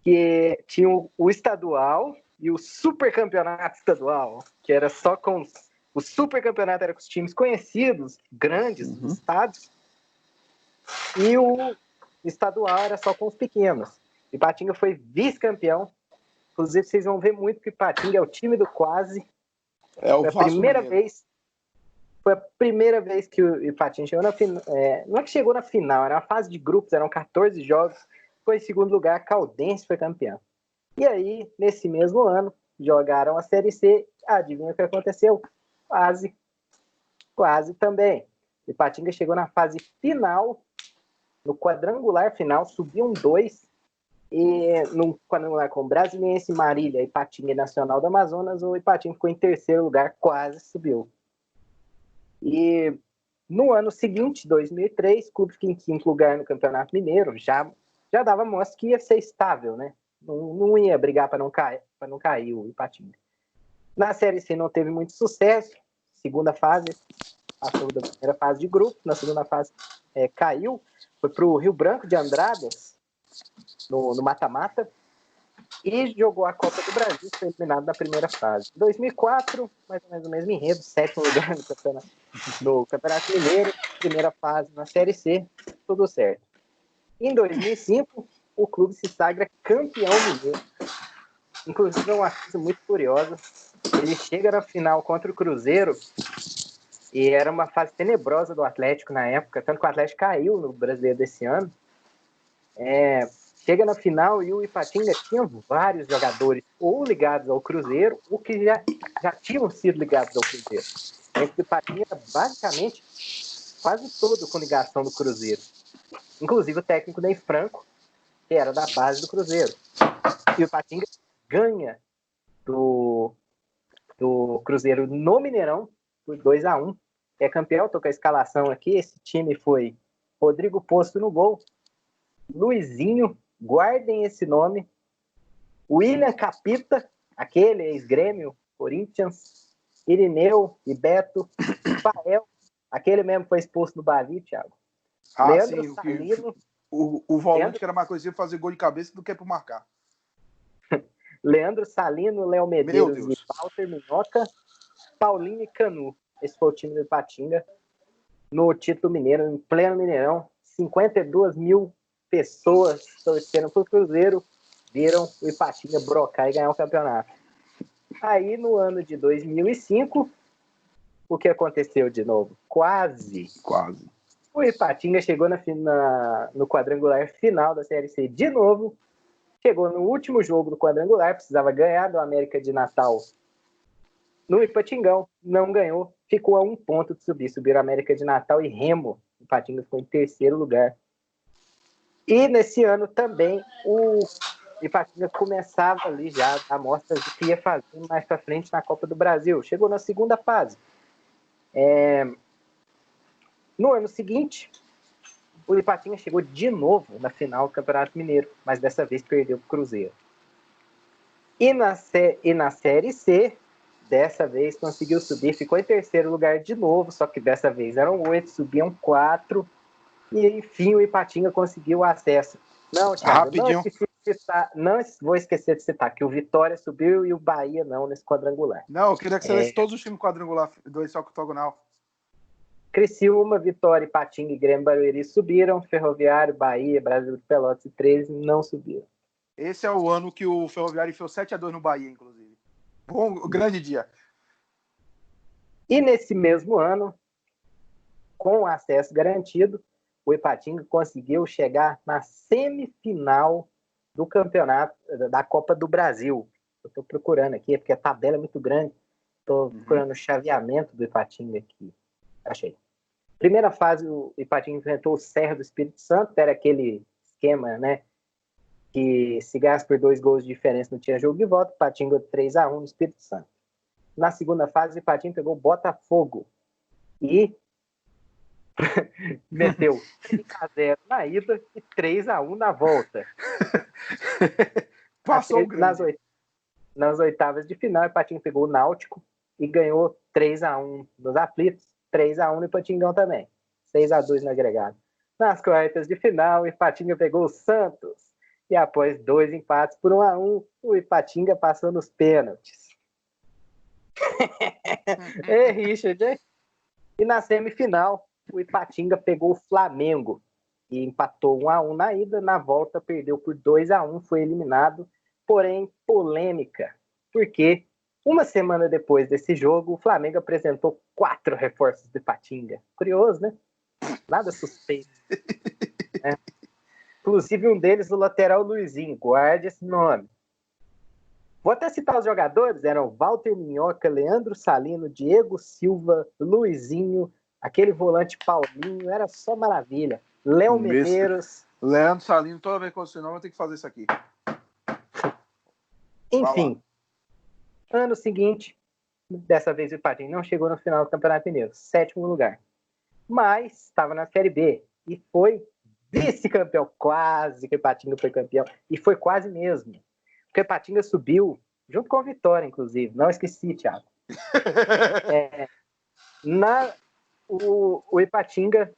Speaker 2: que tinha o estadual e o supercampeonato estadual, que era só com... O supercampeonato era com os times conhecidos, grandes, dos estados, e o estadual era só com os pequenos. Ipatinga foi vice-campeão. Inclusive, vocês vão ver muito que Ipatinga é o time do quase. Foi a primeira vez que o Ipatinga chegou na final. Não é que chegou na final, era uma fase de grupos, eram 14 jogos. Foi em 2º lugar, a Caldense foi campeão. E aí, nesse mesmo ano, jogaram a Série C. Adivinha o que aconteceu? Quase também. O Ipatinga chegou na fase final, no quadrangular final, subiu um 2, e no quadrangular com Brasiliense, Marília, Ipatinga e Nacional do Amazonas, o Ipatinga ficou em terceiro lugar, quase subiu. E no ano seguinte, 2003, o clube fica em quinto lugar no Campeonato Mineiro, já dava mostra que ia ser estável, né? Não ia brigar para não cair o Ipatinga. Na Série C não teve muito sucesso, segunda fase, passou da primeira fase de grupo, na segunda fase caiu, foi para o Rio Branco de Andradas, no mata-mata, e jogou a Copa do Brasil, foi eliminado na primeira fase. Em 2004, mais ou menos o mesmo enredo, sétimo lugar no Campeonato Mineiro, primeira fase na Série C, tudo certo. Em 2005, o clube se sagra campeão mineiro. Inclusive, é uma coisa muito curiosa. Ele chega na final contra o Cruzeiro, e era uma fase tenebrosa do Atlético na época, tanto que o Atlético caiu no Brasileiro desse ano. Chega na final e o Ipatinga tinha vários jogadores ou ligados ao Cruzeiro ou que já tinham sido ligados ao Cruzeiro. O Ipatinga era basicamente quase todo com ligação do Cruzeiro. Inclusive o técnico Ney Franco, que era da base do Cruzeiro. E o Ipatinga ganha do Cruzeiro no Mineirão por 2-1. É campeão, tô com a escalação aqui. Esse time foi Rodrigo Posto no gol, Luizinho, guardem esse nome, William Capita, aquele ex-Grêmio, Corinthians, Irineu e Beto, Fael, aquele mesmo que foi expulso no Bali, Thiago. Leandro
Speaker 1: sim,
Speaker 2: Salino.
Speaker 1: O volante que era mais conhecido fazer gol de cabeça do que por marcar.
Speaker 2: Leandro Salino, Léo Medeiros e Walter Minhoca, Paulinho e Canu. Esse foi o time do Ipatinga no título mineiro, em pleno Mineirão. 52 mil pessoas torcendo pro Cruzeiro, viram o Ipatinga brocar e ganhar o campeonato. Aí, no ano de 2005, o que aconteceu de novo? Quase. O Ipatinga chegou no quadrangular final da Série C de novo, chegou no último jogo do quadrangular, precisava ganhar do América de Natal no Ipatingão, não ganhou, ficou a 1 ponto de subir. Subiram América de Natal e Remo. O Ipatinga ficou em terceiro lugar. E nesse ano também o Ipatinga começava ali já a mostra do que ia fazer mais para frente na Copa do Brasil. Chegou na segunda fase. No ano seguinte, o Ipatinga chegou de novo na final do Campeonato Mineiro, mas dessa vez perdeu para o Cruzeiro. E na Série C, dessa vez conseguiu subir, ficou em terceiro lugar de novo, só que dessa vez eram 8, subiam 4, e enfim o Ipatinga conseguiu o acesso. Não, Thiago, não vou esquecer de citar que o Vitória subiu e o Bahia não nesse quadrangular.
Speaker 1: Não, eu queria que você lesse todos os times quadrangular do esse octogonal.
Speaker 2: Criciúma, Vitória, Ipatinga e Grêmio Barueri subiram, Ferroviário, Bahia, Brasil de Pelotas e 13 não subiram.
Speaker 1: Esse é o ano que o Ferroviário enfiou 7-2 no Bahia, inclusive. Bom, grande dia.
Speaker 2: E nesse mesmo ano, com o acesso garantido, o Ipatinga conseguiu chegar na semifinal do campeonato da Copa do Brasil. Eu estou procurando aqui, porque a tabela é muito grande. Estou procurando o chaveamento do Ipatinga aqui. Achei. Primeira fase, o Ipatinga enfrentou o Serra do Espírito Santo, era aquele esquema, né? Que se ganhasse por 2 gols de diferença não tinha jogo de volta. O Ipatinga 3-1 no Espírito Santo. Na segunda fase, o Ipatinga pegou o Botafogo e meteu 5-0 na ida e 3-1 na volta.
Speaker 1: Passou o grande.
Speaker 2: Nas oitavas de final, o Ipatinga pegou o Náutico e ganhou 3-1 nos aflitos, 3-1 no Ipatingão também, 6-2 no agregado. Nas quartas de final, o Ipatinga pegou o Santos e após 2 empates por 1-1, o Ipatinga passou nos pênaltis. Richard, hein? E na semifinal, o Ipatinga pegou o Flamengo e empatou 1-1 na ida, na volta perdeu por 2-1, foi eliminado, porém polêmica, porque uma semana depois desse jogo, o Flamengo apresentou 4 reforços do Ipatinga. Curioso, né? Nada suspeito. Inclusive um deles, o lateral Luizinho, guarde esse nome. Vou até citar os jogadores, eram Walter Minhoca, Leandro Salino, Diego Silva, Luizinho, aquele volante Paulinho, era só maravilha. Léo Medeiros.
Speaker 1: Leandro Salino, toda vez que você não, eu tenho que fazer isso aqui.
Speaker 2: Enfim, ano seguinte, dessa vez o Ipatinga não chegou no final do Campeonato Mineiro, 7º lugar. Mas estava na Série B e foi vice-campeão, quase que o Ipatinga foi campeão, e foi quase mesmo. Porque o Ipatinga subiu, junto com a Vitória, inclusive, não esqueci, Thiago. O Ipatinga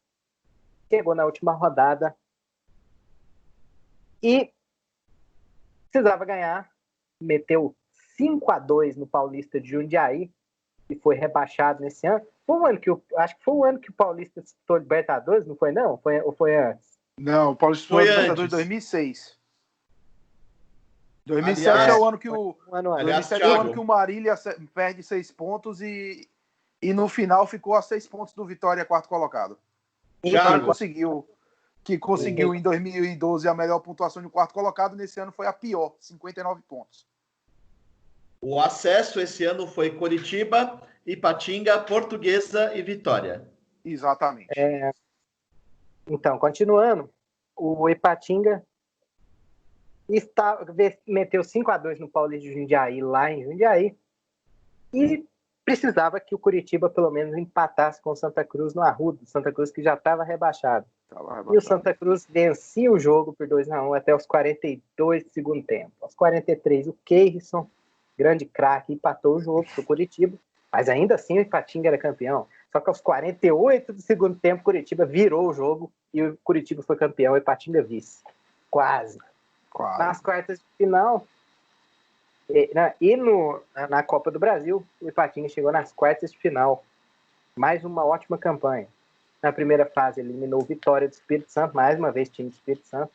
Speaker 2: chegou na última rodada e precisava ganhar, meteu 5-2 no Paulista de Jundiaí e foi rebaixado nesse ano. Acho que foi o ano que o Paulista disputou Libertadores, não foi não? Ou foi antes?
Speaker 1: Não, o Paulista foi Libertadores em 2006. 2007 aliás, é o ano que o 2007 é o ano que o Marília perde 6 pontos e no final ficou a 6 pontos do Vitória, quarto colocado. Que conseguiu em 2012 a melhor pontuação de quarto colocado, nesse ano foi a pior, 59 pontos.
Speaker 4: O acesso esse ano foi Coritiba, Ipatinga, Portuguesa e Vitória.
Speaker 1: Exatamente.
Speaker 2: Então, continuando, o Ipatinga meteu 5-2 no Paulista de Jundiaí, lá em Jundiaí, e precisava que o Coritiba pelo menos empatasse com o Santa Cruz no Arruda, Santa Cruz que já estava rebaixado. E o Santa Cruz vencia o jogo por 2-1 até os 42 do segundo tempo. Aos 43, o Keirson, grande craque, empatou o jogo para o Coritiba, mas ainda assim o Ipatinga era campeão. Só que aos 48 do segundo tempo, o Coritiba virou o jogo e o Coritiba foi campeão, o Ipatinga vice. Quase. Nas quartas de final na Copa do Brasil, o Ipatinga chegou nas quartas de final. Mais uma ótima campanha. Na primeira fase, eliminou Vitória do Espírito Santo, mais uma vez time do Espírito Santo.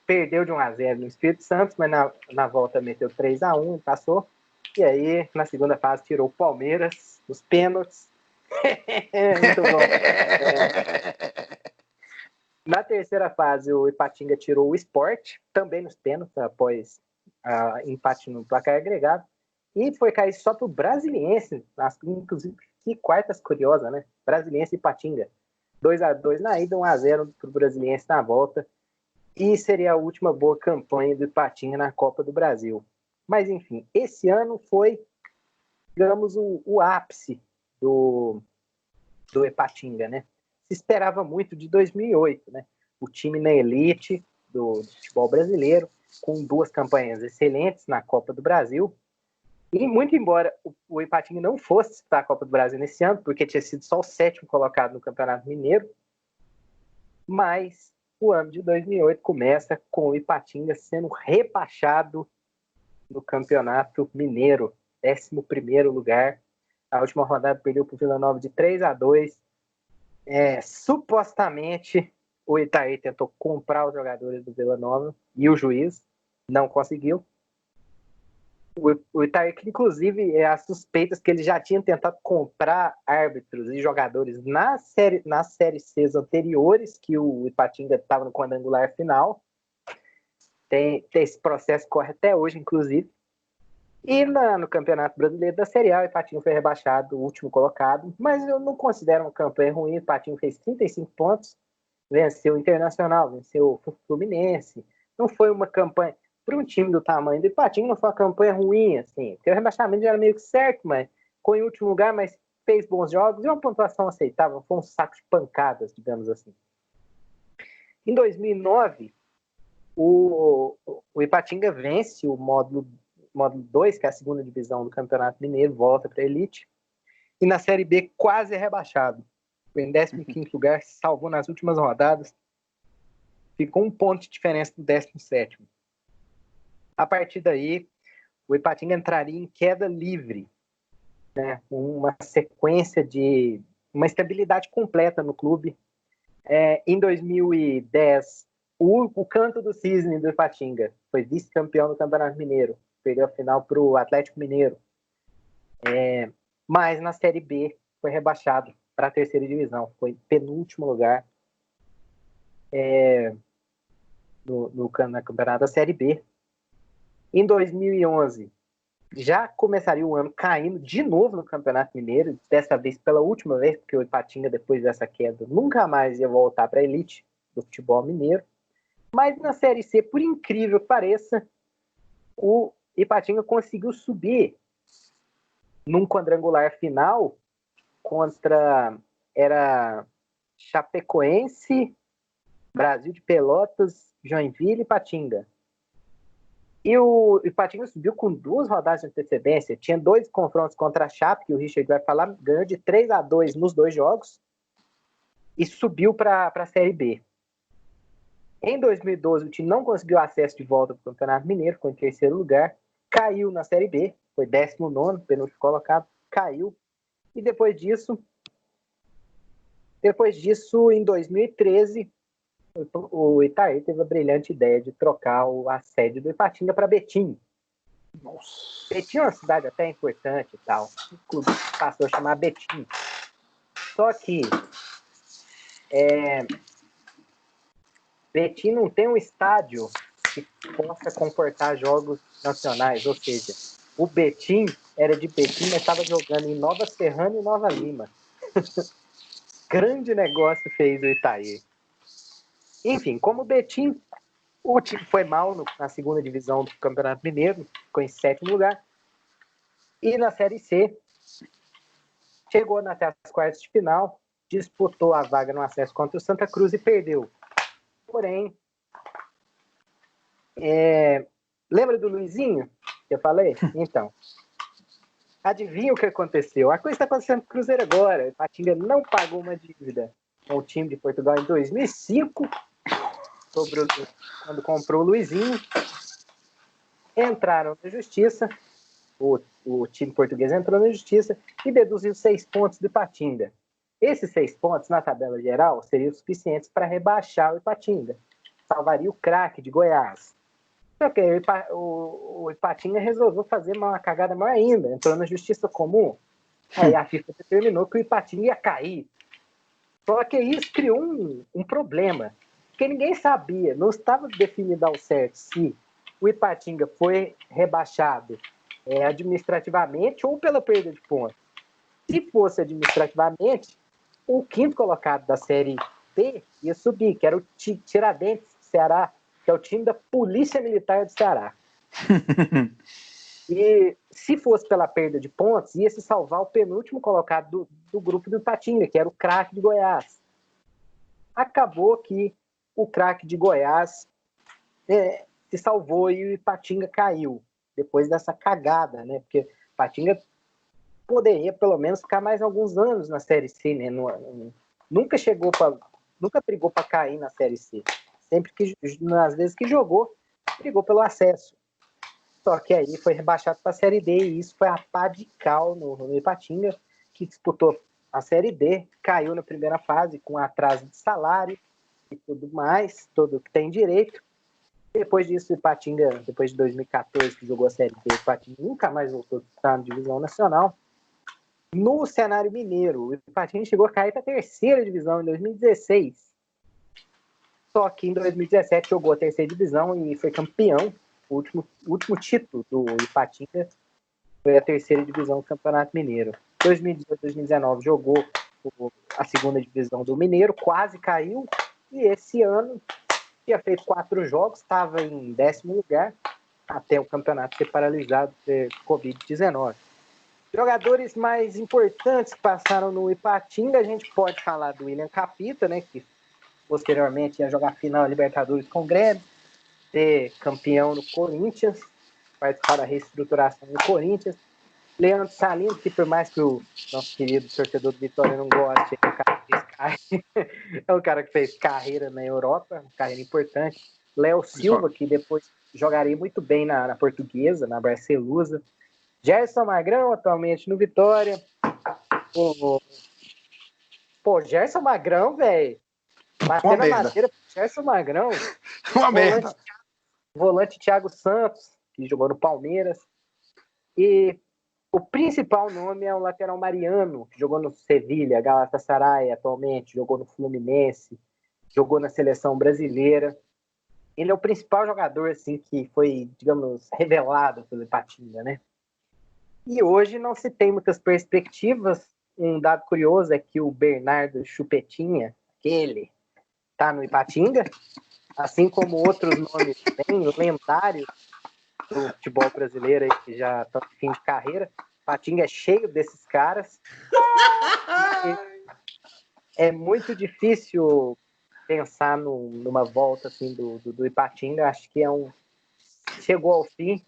Speaker 2: Perdeu de 1-0 no Espírito Santo, mas na volta meteu 3-1 e passou. E aí, na segunda fase, tirou o Palmeiras, os pênaltis. Muito bom. Na terceira fase, o Ipatinga tirou o Sport, também nos pênaltis, após empate no placar agregado. E foi cair só para o Brasiliense, inclusive, que quartas curiosa, né? Brasiliense e Ipatinga. 2-2 na ida, 1-0 para o Brasiliense na volta. E seria a última boa campanha do Ipatinga na Copa do Brasil. Mas, enfim, esse ano foi, digamos, o ápice do Ipatinga, né? Se esperava muito de 2008, né? O time na elite do futebol brasileiro, com 2 campanhas excelentes na Copa do Brasil. E muito embora o Ipatinga não fosse disputar a Copa do Brasil nesse ano, porque tinha sido só o 7º colocado no Campeonato Mineiro, mas o ano de 2008 começa com o Ipatinga sendo rebaixado no Campeonato Mineiro, 11º lugar. A última rodada perdeu para o Vila Nova de 3-2. Supostamente o Itaí tentou comprar os jogadores do Vila Nova e o juiz não conseguiu. O Itaí, que inclusive as suspeitas que ele já tinha tentado comprar árbitros e jogadores nas séries Cs anteriores, que o Ipatinga estava no quadrangular final. Esse processo corre até hoje, inclusive. E no Campeonato Brasileiro da Série A, o Ipatinga foi rebaixado, o último colocado, mas eu não considero uma campanha ruim. O Ipatinga fez 35 pontos, venceu o Internacional, venceu o Fluminense. Não foi uma campanha, para um time do tamanho do Ipatinga, não foi uma campanha ruim, assim, porque o rebaixamento já era meio que certo, mas ficou em último lugar, mas fez bons jogos e uma pontuação aceitável, foi um saco de pancadas, digamos assim. Em 2009, o Ipatinga vence o módulo 2, que é a segunda divisão do Campeonato Mineiro, volta para a elite. E na Série B quase é rebaixado. Foi em 15º lugar, salvou nas últimas rodadas. Ficou 1 ponto de diferença do 17º. A partir daí, o Ipatinga entraria em queda livre, né? Uma sequência de uma estabilidade completa no clube. Em 2010, o canto do cisne do Ipatinga foi vice-campeão do Campeonato Mineiro. Perdeu a final para o Atlético Mineiro. Mas na Série B foi rebaixado para a 3ª divisão. Foi penúltimo lugar no campeonato da Série B. Em 2011, já começaria o ano caindo de novo no Campeonato Mineiro, dessa vez pela última vez, porque o Ipatinga, depois dessa queda, nunca mais ia voltar para a elite do futebol mineiro. Mas na Série C, por incrível que pareça, o Ipatinga conseguiu subir num quadrangular final contra Chapecoense, Brasil de Pelotas, Joinville e Ipatinga. E o Ipatinga subiu com 2 rodadas de antecedência. Tinha 2 confrontos contra a Chape, que o Richard vai falar, ganhou de 3-2 nos 2 jogos e subiu para a Série B. Em 2012, o time não conseguiu acesso de volta para o Campeonato Mineiro, ficou em 3º lugar, caiu na Série B, foi 19º, penúltimo colocado, caiu. E depois disso, em 2013, o Itaí teve a brilhante ideia de trocar a sede do Ipatinga para Betim.
Speaker 1: Nossa.
Speaker 2: Betim é uma cidade até importante e tal. O clube passou a chamar Betim. Só que Betim não tem um estádio que possa comportar jogos nacionais. Ou seja, o Betim era de Betim, mas estava jogando em Nova Serrana e Nova Lima. Grande negócio fez o Itaí. Enfim, como o Betim, o time foi mal na 2ª divisão do Campeonato Mineiro, ficou em 7º lugar. E na Série C, chegou até as quartas de final, disputou a vaga no acesso contra o Santa Cruz e perdeu. Porém, lembra do Luizinho que eu falei? Então, adivinha o que aconteceu? A coisa está acontecendo com o Cruzeiro agora. O Ipatinga não pagou uma dívida com o time de Portugal em 2005, quando comprou o Luizinho. Entraram na justiça, o time português entrou na justiça e deduziu 6 pontos do Ipatinga. Esses 6 pontos, na tabela geral, seriam suficientes para rebaixar o Ipatinga. Salvaria o craque de Goiás. Só que o Ipatinga resolveu fazer uma cagada maior ainda. Entrou na justiça comum. Aí a FIFA determinou que o Ipatinga ia cair. Só que isso criou um problema. Porque ninguém sabia, não estava definido ao certo se o Ipatinga foi rebaixado administrativamente ou pela perda de pontos. Se fosse administrativamente, o 5º colocado da Série B ia subir, que era o Tiradentes do Ceará, que é o time da Polícia Militar do Ceará. E se fosse pela perda de pontos, ia se salvar o penúltimo colocado do grupo do Ipatinga, que era o craque de Goiás. Acabou que o craque de Goiás se salvou e o Ipatinga caiu, depois dessa cagada, né? Porque o Ipatinga poderia, pelo menos, ficar mais alguns anos na Série C, né? Nunca brigou para cair na Série C. Sempre que, nas vezes que jogou, brigou pelo acesso. Só que aí foi rebaixado para a Série D, e isso foi a pá de cal no Ipatinga, que disputou a Série D, caiu na primeira fase com atraso de salário e tudo mais, tudo que tem direito. Depois disso, o Ipatinga, depois de 2014, que jogou a Série D, o Ipatinga nunca mais voltou a estar na divisão nacional. No cenário mineiro, o Ipatinga chegou a cair para a 3ª divisão em 2016. Só que em 2017 jogou a 3ª divisão e foi campeão. O último título do Ipatinga foi a 3ª divisão do Campeonato Mineiro. 2018, 2019 jogou a 2ª divisão do Mineiro, quase caiu. E esse ano tinha feito 4 jogos, estava em 10º lugar, até o campeonato ser paralisado por Covid-19. Jogadores mais importantes que passaram no Ipatinga, a gente pode falar do William Capita, né, que posteriormente ia jogar final Libertadores com o Grêmio, ser campeão no Corinthians, participar da reestruturação do Corinthians. Leandro Salino, que por mais que o nosso querido torcedor do Vitória não goste, é um cara que fez carreira na Europa, uma carreira importante. Léo Silva, que depois jogaria muito bem na Portuguesa, na Barcelusa. Gerson Magrão, atualmente no Vitória. Pô, Gerson Magrão, velho. Batendo na madeira pro Gerson Magrão.
Speaker 1: Uma merda.
Speaker 2: Volante Thiago Santos, que jogou no Palmeiras. E o principal nome é o lateral Mariano, que jogou no Sevilha, Galatasaray atualmente, jogou no Fluminense, jogou na seleção brasileira. Ele é o principal jogador, assim, que foi, digamos, revelado pelo Ipatinga, né? E hoje não se tem muitas perspectivas. Um dado curioso é que o Bernardo Chupetinha, aquele, tá no Ipatinga, assim como outros nomes bem lendários do futebol brasileiro aí, que já estão em fim de carreira. Ipatinga é cheio desses caras. É muito difícil pensar numa volta assim do Ipatinga. Acho que chegou ao fim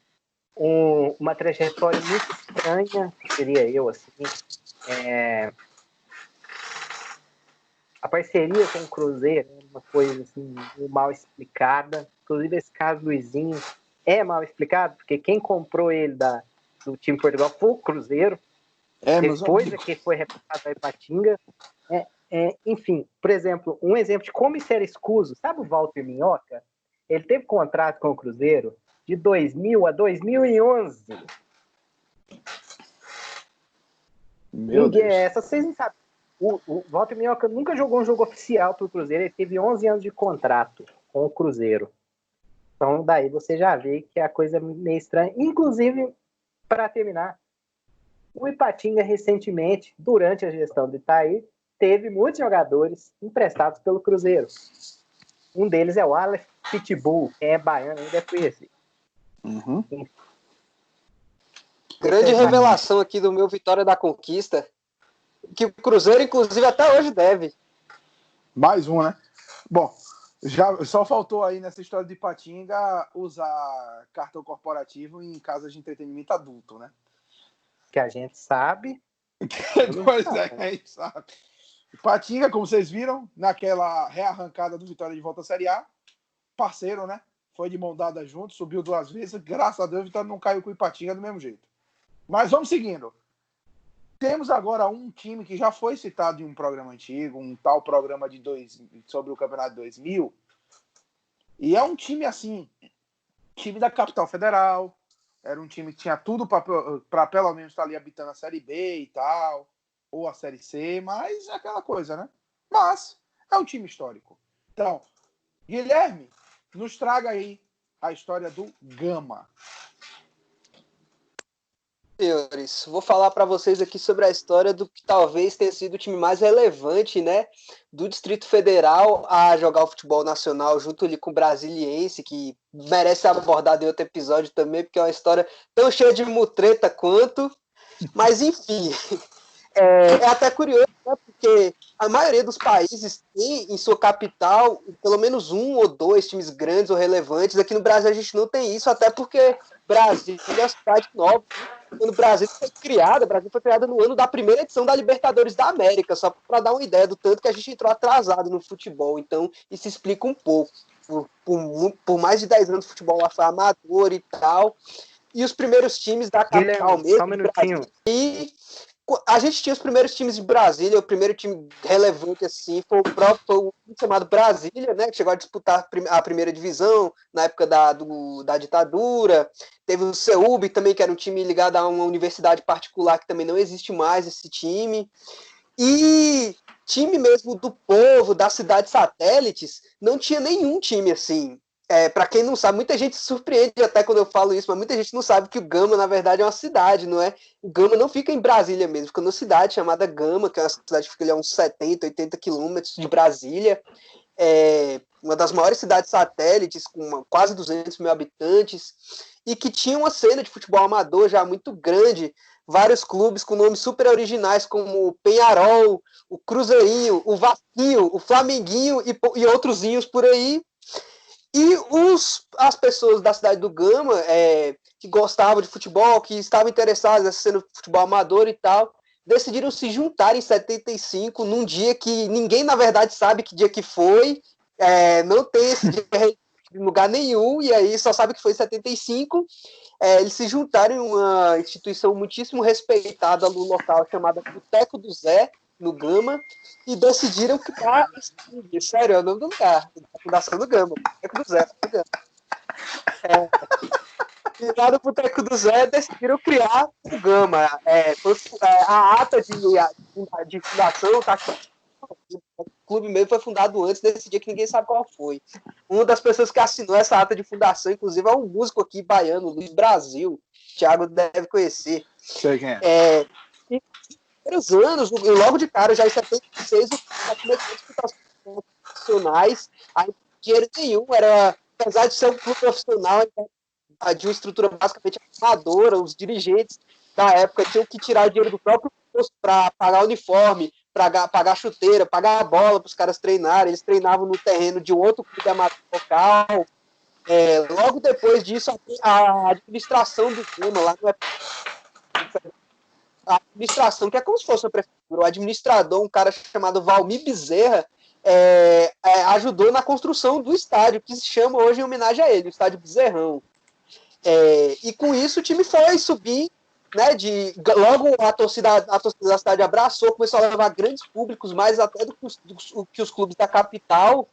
Speaker 2: uma trajetória muito estranha, diria eu, assim. A parceria com o Cruzeiro é uma coisa assim, mal explicada. Inclusive, esse caso do Luizinho é mal explicado, porque quem comprou ele do time Portugal foi o Cruzeiro. Depois é que foi repassado a Ipatinga. Enfim, por exemplo, um exemplo de como isso era escuso. Sabe o Walter Minhoca? Ele teve contrato com o Cruzeiro de 2000 a 2011.
Speaker 1: Meu Deus.
Speaker 2: Vocês não sabem. O Walter Minhoca nunca jogou um jogo oficial para o Cruzeiro. Ele teve 11 anos de contrato com o Cruzeiro. Então, daí você já vê que a coisa é meio estranha. Inclusive, para terminar, o Ipatinga recentemente, durante a gestão do Itaí, teve muitos jogadores emprestados pelo Cruzeiro. Um deles é o Aleph Pitbull, quem é baiano ainda conhece.
Speaker 1: Uhum.
Speaker 5: Grande revelação aqui do meu Vitória da Conquista, que o Cruzeiro, inclusive, até hoje deve.
Speaker 1: Mais um, né? Bom, já só faltou aí nessa história de Ipatinga usar cartão corporativo em casas de entretenimento adulto, né?
Speaker 2: Que a gente sabe.
Speaker 1: Pois é, a gente sabe. Ipatinga, como vocês viram, naquela rearrancada do Vitória de volta à Série A, parceiro, né? Foi de mão dada junto, subiu 2 vezes. Graças a Deus, o Vitória não caiu com o Ipatinga do mesmo jeito. Mas vamos seguindo. Temos agora um time que já foi citado em um programa antigo, um tal programa sobre o Campeonato de 2000. E é um time assim, time da Capital Federal. Era um time que tinha tudo para pelo menos estar ali habitando a Série B e tal, ou a Série C, mas é aquela coisa, né? Mas é um time histórico. Então, Guilherme, nos traga aí a história do Gama.
Speaker 5: Senhores, vou falar para vocês aqui sobre a história do que talvez tenha sido o time mais relevante, né, do Distrito Federal a jogar o futebol nacional junto ali com o Brasiliense, que merece ser abordado em outro episódio também, porque é uma história tão cheia de mutreta quanto, mas enfim, é até curioso, né, porque a maioria dos países tem em sua capital pelo menos 1 ou 2 times grandes ou relevantes. Aqui no Brasil a gente não tem isso, até porque Brasília é uma cidade nova. Quando o Brasil foi criada no ano da primeira edição da Libertadores da América, só para dar uma ideia do tanto que a gente entrou atrasado no futebol. Então, isso explica um pouco. Por mais de 10 anos o futebol lá foi amador e tal. E os primeiros times da capital mesmo.
Speaker 2: Só um minutinho.
Speaker 5: E a gente tinha os primeiros times de Brasília, o primeiro time relevante assim foi o chamado Brasília, né, que chegou a disputar a primeira divisão na época da ditadura. Teve o CEUB também, que era um time ligado a uma universidade particular, que também não existe mais esse time. E time mesmo do povo, das cidades satélites, não tinha nenhum time assim. Para quem não sabe, muita gente se surpreende até quando eu falo isso, mas muita gente não sabe que o Gama, na verdade, é uma cidade, não é? O Gama não fica em Brasília mesmo, fica numa cidade chamada Gama, que é uma cidade que fica ali a uns 70, 80 quilômetros de Brasília. Uma das maiores cidades satélites, com quase 200 mil habitantes, e que tinha uma cena de futebol amador já muito grande, vários clubes com nomes super originais, como o Penharol, o Cruzeirinho, o Vasquinho, o Flamenguinho e outrosinhos por aí. E as pessoas da cidade do Gama, que gostavam de futebol, que estavam interessadas nessa cena de futebol amador e tal, decidiram se juntar em 75, num dia que ninguém, na verdade, sabe que dia que foi, não tem esse dia em lugar nenhum, e aí só sabe que foi em 75. Eles se juntaram em uma instituição muitíssimo respeitada no local, chamada Boteco do Zé, no Gama, e decidiram criar esse time. Sério, é o nome do lugar, a Fundação do Gama, Boteco do Zé. E lá no Boteco do Zé decidiram criar o Gama. A ata de fundação está clube mesmo foi fundado antes desse dia que ninguém sabe qual foi. Uma das pessoas que assinou essa ata de fundação, inclusive, é um músico aqui baiano, Luiz Brasil. Thiago deve conhecer.
Speaker 1: Sei quem é.
Speaker 5: Em primeiros anos, logo de cara, já em 76, o clube começou a disputar os profissionais, aí dinheiro nenhum, apesar de ser um clube profissional, de uma estrutura basicamente amadora, os dirigentes da época tinham que tirar o dinheiro do próprio bolso para pagar uniforme, pagar chuteira, pagar a bola para os caras treinarem. Eles treinavam no terreno de um outro clube amador local. Logo depois disso, a administração do Gama, lá não é a administração, que é como se fosse uma prefeitura, o administrador, um cara chamado Valmir Bezerra, ajudou na construção do estádio, que se chama hoje em homenagem a ele, o Estádio Bezerrão. E com isso o time foi subir, né, logo a torcida da cidade abraçou, começou a levar grandes públicos, mais até do que os clubes da capital.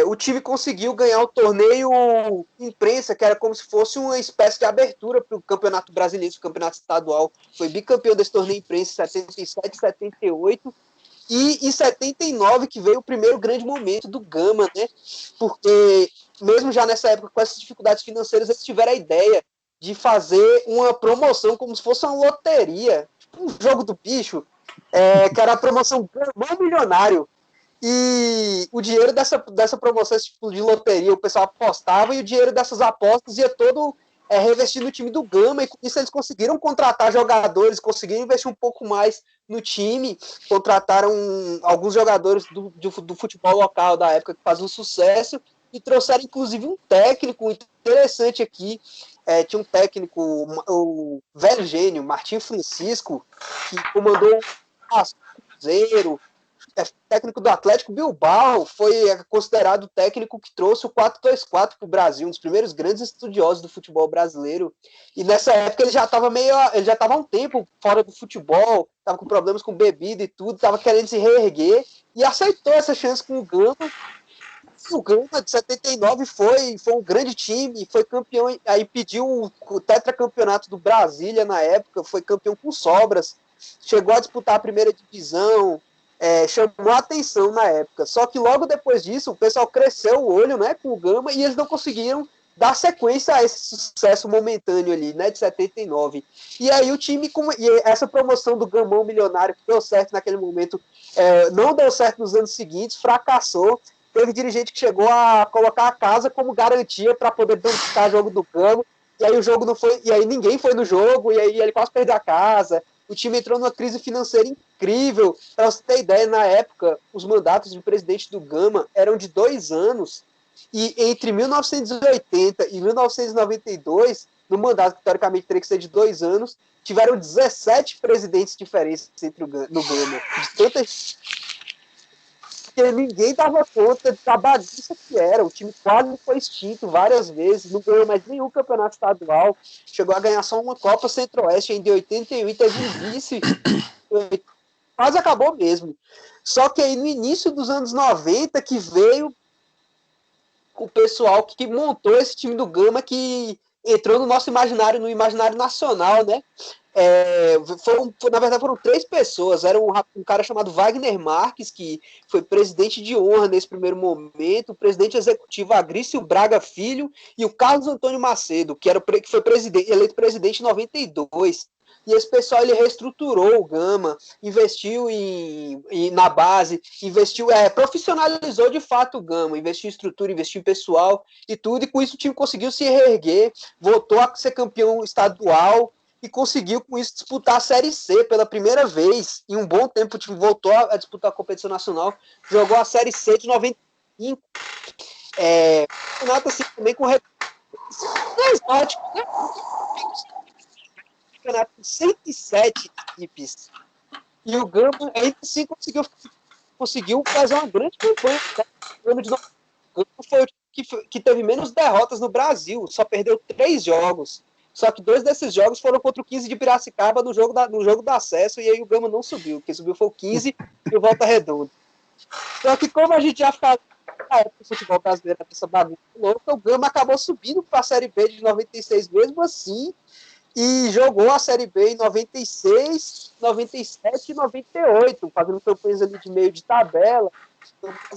Speaker 5: O time conseguiu ganhar o torneio imprensa, que era como se fosse uma espécie de abertura para o Campeonato Brasileiro, o Campeonato Estadual. Foi bicampeão desse torneio imprensa em 77, 78, e em 79 que veio o primeiro grande momento do Gama, né? Porque mesmo já nessa época, com essas dificuldades financeiras, eles tiveram a ideia de fazer uma promoção como se fosse uma loteria, tipo um jogo do bicho, que era a promoção Gama Milionário. E o dinheiro dessa promoção, esse tipo de loteria, o pessoal apostava, e o dinheiro dessas apostas ia todo revestir no time do Gama, e com isso eles conseguiram contratar jogadores, conseguiram investir um pouco mais no time, contrataram alguns jogadores do futebol local da época que faziam sucesso, e trouxeram inclusive um técnico interessante aqui. Tinha um técnico, o velho gênio, Martim Francisco, que comandou o Cruzeiro, técnico do Atlético Bilbao, foi considerado o técnico que trouxe o 4-2-4 para o Brasil, um dos primeiros grandes estudiosos do futebol brasileiro. E nessa época ele já estava há um tempo fora do futebol, estava com problemas com bebida e tudo, estava querendo se reerguer, e aceitou essa chance com o Gama. O Gama de 79 foi um grande time, foi campeão, aí pediu o tetracampeonato do Brasília na época, foi campeão com sobras, chegou a disputar a primeira divisão, chamou a atenção na época. Só que logo depois disso, o pessoal cresceu o olho, né, com o Gama, e eles não conseguiram dar sequência a esse sucesso momentâneo ali, né, de 79. E aí o time, e essa promoção do Gamão Milionário, que deu certo naquele momento, não deu certo nos anos seguintes, fracassou. Teve dirigente que chegou a colocar a casa como garantia para poder bancar o jogo do Gama, e aí o jogo não foi, e aí ninguém foi no jogo, e aí ele quase perdeu a casa. O time entrou numa crise financeira incrível. Para você ter ideia, na época, os mandatos de presidente do Gama eram de 2 anos, e entre 1980 e 1992, no mandato que teoricamente teria que ser de 2 anos, tiveram 17 presidentes diferentes no Gama. De tantas... Porque ninguém dava conta da bagunça que era. O time quase foi extinto várias vezes, não ganhou mais nenhum campeonato estadual, chegou a ganhar só uma Copa Centro-Oeste em 81 e teve um vice, quase acabou mesmo. Só que aí no início dos anos 90 que veio o pessoal que montou esse time do Gama, que entrou no nosso imaginário, no imaginário nacional, né? Na verdade foram 3 pessoas. Era um cara chamado Wagner Marques, que foi presidente de honra nesse primeiro momento, o presidente executivo Agrício Braga Filho, e o Carlos Antônio Macedo, que foi eleito presidente em 92. E esse pessoal ele reestruturou o Gama, investiu na base, profissionalizou de fato o Gama, investiu em estrutura, investiu em pessoal e tudo, e com isso o time conseguiu se reerguer, voltou a ser campeão estadual, e conseguiu, com isso, disputar a Série C pela primeira vez. Em um bom tempo, o time voltou a disputar a competição nacional, jogou a Série C de 95. Campeonato assim também com exótico, né? Campeonato com 107 equipes. E o Gama, ainda assim, conseguiu fazer uma grande campanha. O Gama foi o time que teve menos derrotas no Brasil, só perdeu 3 jogos. Só que 2 desses jogos foram contra o 15 de Piracicaba no jogo do acesso, e aí o Gama não subiu. Quem subiu foi o 15 e o Volta Redonda. Só que como a gente já ficava na época do futebol brasileiro, essa bagunça louca, o Gama acabou subindo para a Série B de 96 mesmo assim, e jogou a Série B em 96, 97 e 98, fazendo campanhas ali de meio de tabela,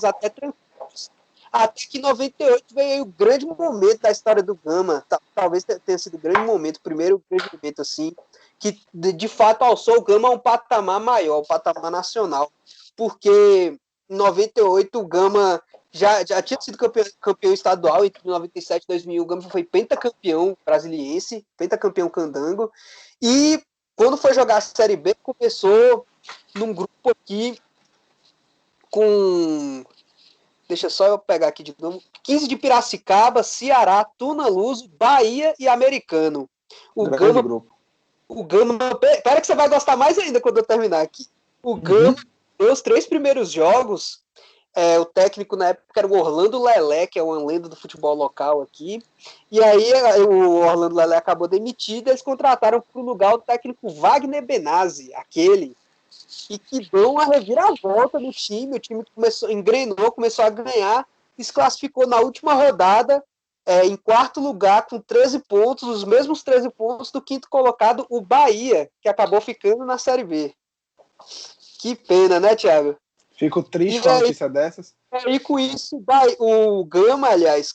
Speaker 5: até tranquilos. Até que em 98 veio o grande momento da história do Gama, talvez tenha sido o grande momento, o primeiro grande momento, assim, que de fato alçou o Gama a um patamar maior, um patamar nacional, porque em 98 o Gama já tinha sido campeão estadual, entre 97 e 2001 o Gama foi pentacampeão brasiliense, pentacampeão candango, e quando foi jogar a Série B, começou num grupo aqui com... Deixa só eu pegar aqui de novo. 15 de Piracicaba, Ceará, Tuna Luso, Bahia e Americano. O Gama... Pera que você vai gostar mais ainda quando eu terminar aqui. O Gama deu os 3 primeiros jogos. O técnico na época era o Orlando Lelé, que é uma lenda do futebol local aqui. E aí o Orlando Lelé acabou demitido, eles contrataram para o lugar o técnico Wagner Benazzi, aquele, e que deu uma reviravolta no time. O time engrenou, começou a ganhar, e se classificou na última rodada em 4º lugar com 13 pontos, os mesmos 13 pontos do 5º colocado, o Bahia, que acabou ficando na Série B. Que pena, né, Thiago?
Speaker 1: Fico triste com a notícia dessas.
Speaker 5: E com isso, o Gama, aliás,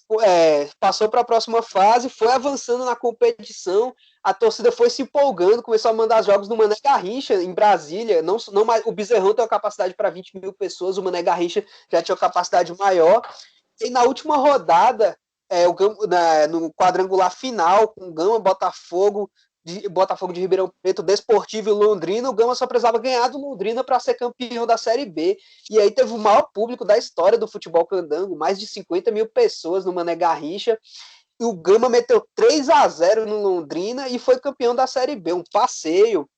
Speaker 5: passou para a próxima fase, foi avançando na competição, a torcida foi se empolgando, começou a mandar jogos no Mané Garrincha, em Brasília. Não mais, o Bezerrão tem uma capacidade para 20 mil pessoas, o Mané Garrincha já tinha uma capacidade maior. E na última rodada, no quadrangular final, com o Gama, Botafogo de Ribeirão Preto, Desportivo e Londrina, o Gama só precisava ganhar do Londrina para ser campeão da Série B. E aí teve o maior público da história do futebol candango, mais de 50 mil pessoas no Mané Garrincha. E o Gama meteu 3-0 no Londrina e foi campeão da Série B, um passeio.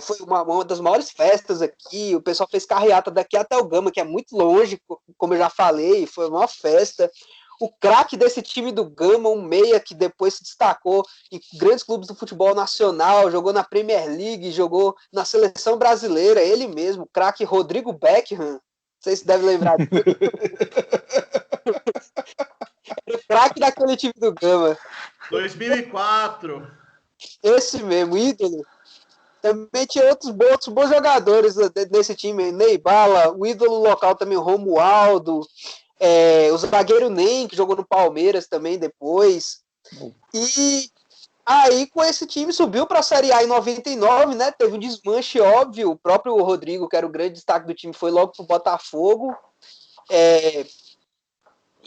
Speaker 5: Foi uma das maiores festas aqui, o pessoal fez carreata daqui até o Gama, que é muito longe, como eu já falei, foi uma festa. O craque desse time do Gama, um meia que depois se destacou em grandes clubes do futebol nacional, jogou na Premier League, jogou na seleção brasileira, ele mesmo, o craque Rodrigo Beckham, vocês devem lembrar disso. Era o craque daquele time do Gama.
Speaker 4: 2004.
Speaker 5: Esse mesmo, ídolo. Também tinha outros bons jogadores desse time, Ney Bala, o ídolo local também, o Romualdo, o zagueiro Nem, que jogou no Palmeiras também depois. E aí, com esse time, subiu para a Série A em 99, né? Teve um desmanche óbvio. O próprio Rodrigo, que era o grande destaque do time, foi logo pro Botafogo.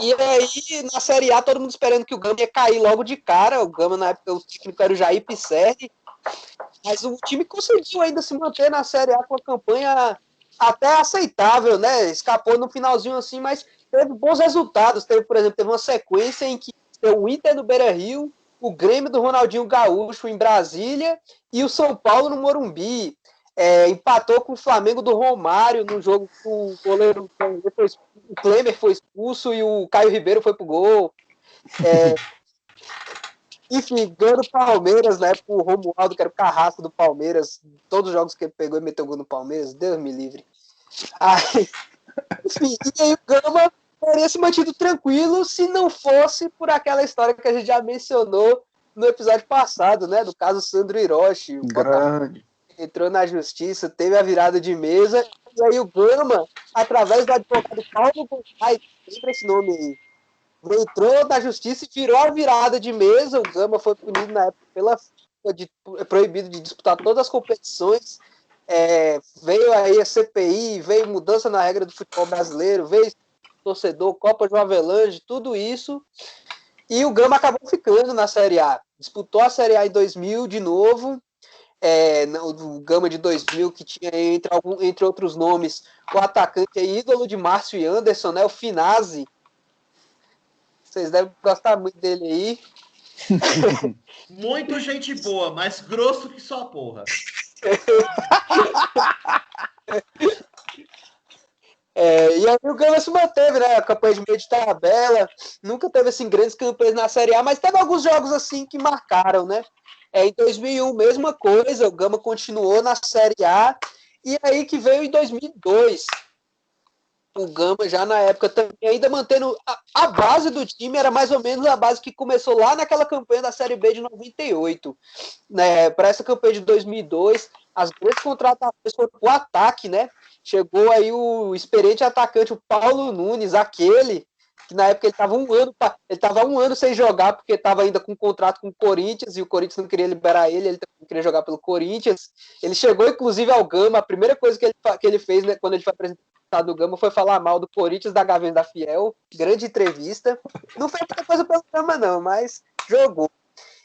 Speaker 5: E aí, na Série A, todo mundo esperando que o Gama ia cair logo de cara. O Gama, na época, o técnico era o Jair Pisserni. Mas o time conseguiu ainda se manter na Série A com a campanha até aceitável, né? Escapou no finalzinho assim, mas teve bons resultados. Por exemplo, teve uma sequência em que o Inter no Beira-Rio, o Grêmio do Ronaldinho Gaúcho em Brasília e o São Paulo no Morumbi. Empatou com o Flamengo do Romário no jogo que o goleiro o Klemer foi expulso e o Caio Ribeiro foi pro gol. Enfim, ganhou o Palmeiras, né? O Romualdo, que era o carrasco do Palmeiras, todos os jogos que ele pegou e meteu gol no Palmeiras, Deus me livre. Enfim, e aí o Gama teria se mantido tranquilo se não fosse por aquela história que a gente já mencionou no episódio passado, né? Do caso Sandro Hiroshi. O
Speaker 1: Grande.
Speaker 5: Entrou na justiça, teve a virada de mesa, e aí o Gama, através do advogado Paulo Gonçalves, lembra esse nome aí, entrou na justiça e virou a virada de mesa. O Gama foi punido na época pela FIFA, proibido de disputar todas as competições. Veio aí a CPI, veio mudança na regra do futebol brasileiro, veio torcedor, Copa de Avelange, tudo isso. E o Gama acabou ficando na Série A. Disputou a Série A em 2000 de novo. O Gama de 2000, que tinha, entre outros nomes, o atacante ídolo de Márcio e Anderson, né, o Finazzi. Vocês devem gostar muito dele aí.
Speaker 4: Muito gente boa, mas grosso que só porra.
Speaker 5: E aí o Gama se manteve, né? A campanha de meio de tabela. Nunca teve assim, grandes campanhas na Série A, mas teve alguns jogos assim que marcaram, né? Em 2001, mesma coisa, o Gama continuou na Série A. E aí que veio em 2002. o Gama já na época também, ainda mantendo a base do time, era mais ou menos a base que começou lá naquela campanha da Série B de 98. Né? Para essa campanha de 2002, as grandes contratações foram o ataque, né? Chegou aí o experiente atacante, o Paulo Nunes, aquele que na época ele estava um ano sem jogar, porque estava ainda com um contrato com o Corinthians, e o Corinthians não queria liberar ele também queria jogar pelo Corinthians. Ele chegou, inclusive, ao Gama, a primeira coisa que ele fez, né, quando ele foi apresentado no Gama, foi falar mal do Corinthians, da Gaviões da Fiel, grande entrevista. Não fez muita coisa pelo Gama, não, mas jogou.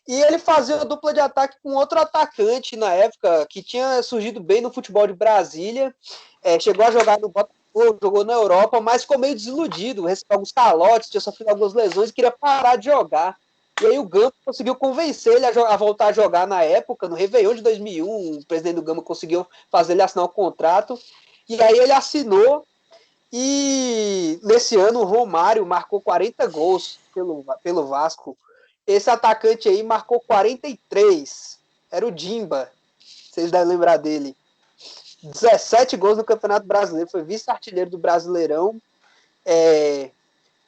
Speaker 5: E ele fazia a dupla de ataque com outro atacante na época, que tinha surgido bem no futebol de Brasília, chegou a jogar no Botafogo, jogou na Europa, mas ficou meio desiludido, recebeu alguns calotes, tinha sofrido algumas lesões e queria parar de jogar. E aí o Gama conseguiu convencer ele a voltar a jogar na época, no Réveillon de 2001, o presidente do Gama conseguiu fazer ele assinar o contrato, e aí ele assinou, e nesse ano o Romário marcou 40 gols pelo Vasco. Esse atacante aí marcou 43. Era o Dimba. Vocês devem lembrar dele. 17 gols no Campeonato Brasileiro. Foi vice-artilheiro do Brasileirão.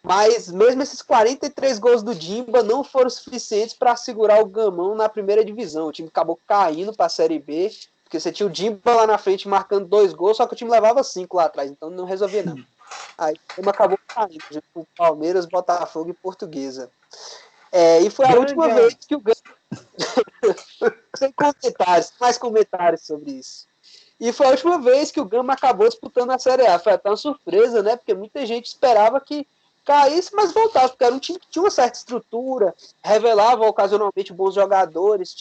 Speaker 5: Mas mesmo esses 43 gols do Dimba não foram suficientes para segurar o Gamão na primeira divisão. O time acabou caindo para a Série B. Porque você tinha o Dimba lá na frente marcando 2 gols, só que o time levava 5 lá atrás. Então não resolvia não. Aí o time acabou caindo. Junto com Palmeiras, Botafogo e Portuguesa. E foi a última vez que o Gama... Sem comentários, mais comentários sobre isso. E foi a última vez que o Gama acabou disputando a Série A. Foi até uma surpresa, né? Porque muita gente esperava que caísse, mas voltasse, porque era um time que tinha uma certa estrutura, revelava ocasionalmente bons jogadores,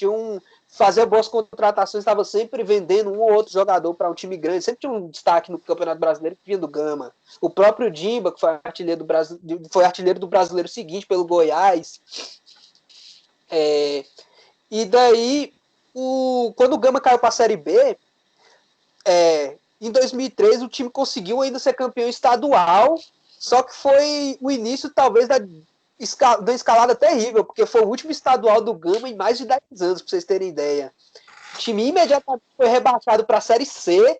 Speaker 5: fazia boas contratações, estava sempre vendendo um ou outro jogador para um time grande, sempre tinha um destaque no Campeonato Brasileiro que vinha do Gama. O próprio Dimba, que foi artilheiro do Brasileiro seguinte pelo Goiás. E daí, quando o Gama caiu para a Série B, em 2003 o time conseguiu ainda ser campeão estadual, só que foi o início talvez da escalada terrível, porque foi o último estadual do Gama em mais de 10 anos, para vocês terem ideia. O time imediatamente foi rebaixado para a Série C.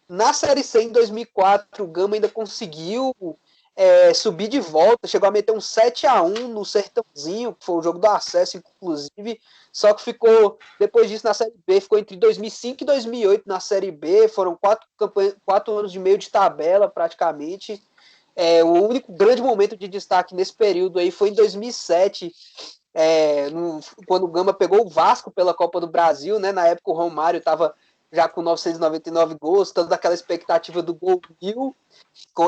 Speaker 5: Na Série C, em 2004, o Gama ainda conseguiu subir de volta, chegou a meter um 7-1 no Sertãozinho, que foi o jogo do acesso, inclusive, só que ficou, depois disso, na Série B, ficou entre 2005 e 2008 na Série B, foram 4 anos e meio de tabela, praticamente. O único grande momento de destaque nesse período aí foi em 2007, quando o Gama pegou o Vasco pela Copa do Brasil, né? Na época o Romário estava já com 999 gols, toda aquela expectativa do gol mil,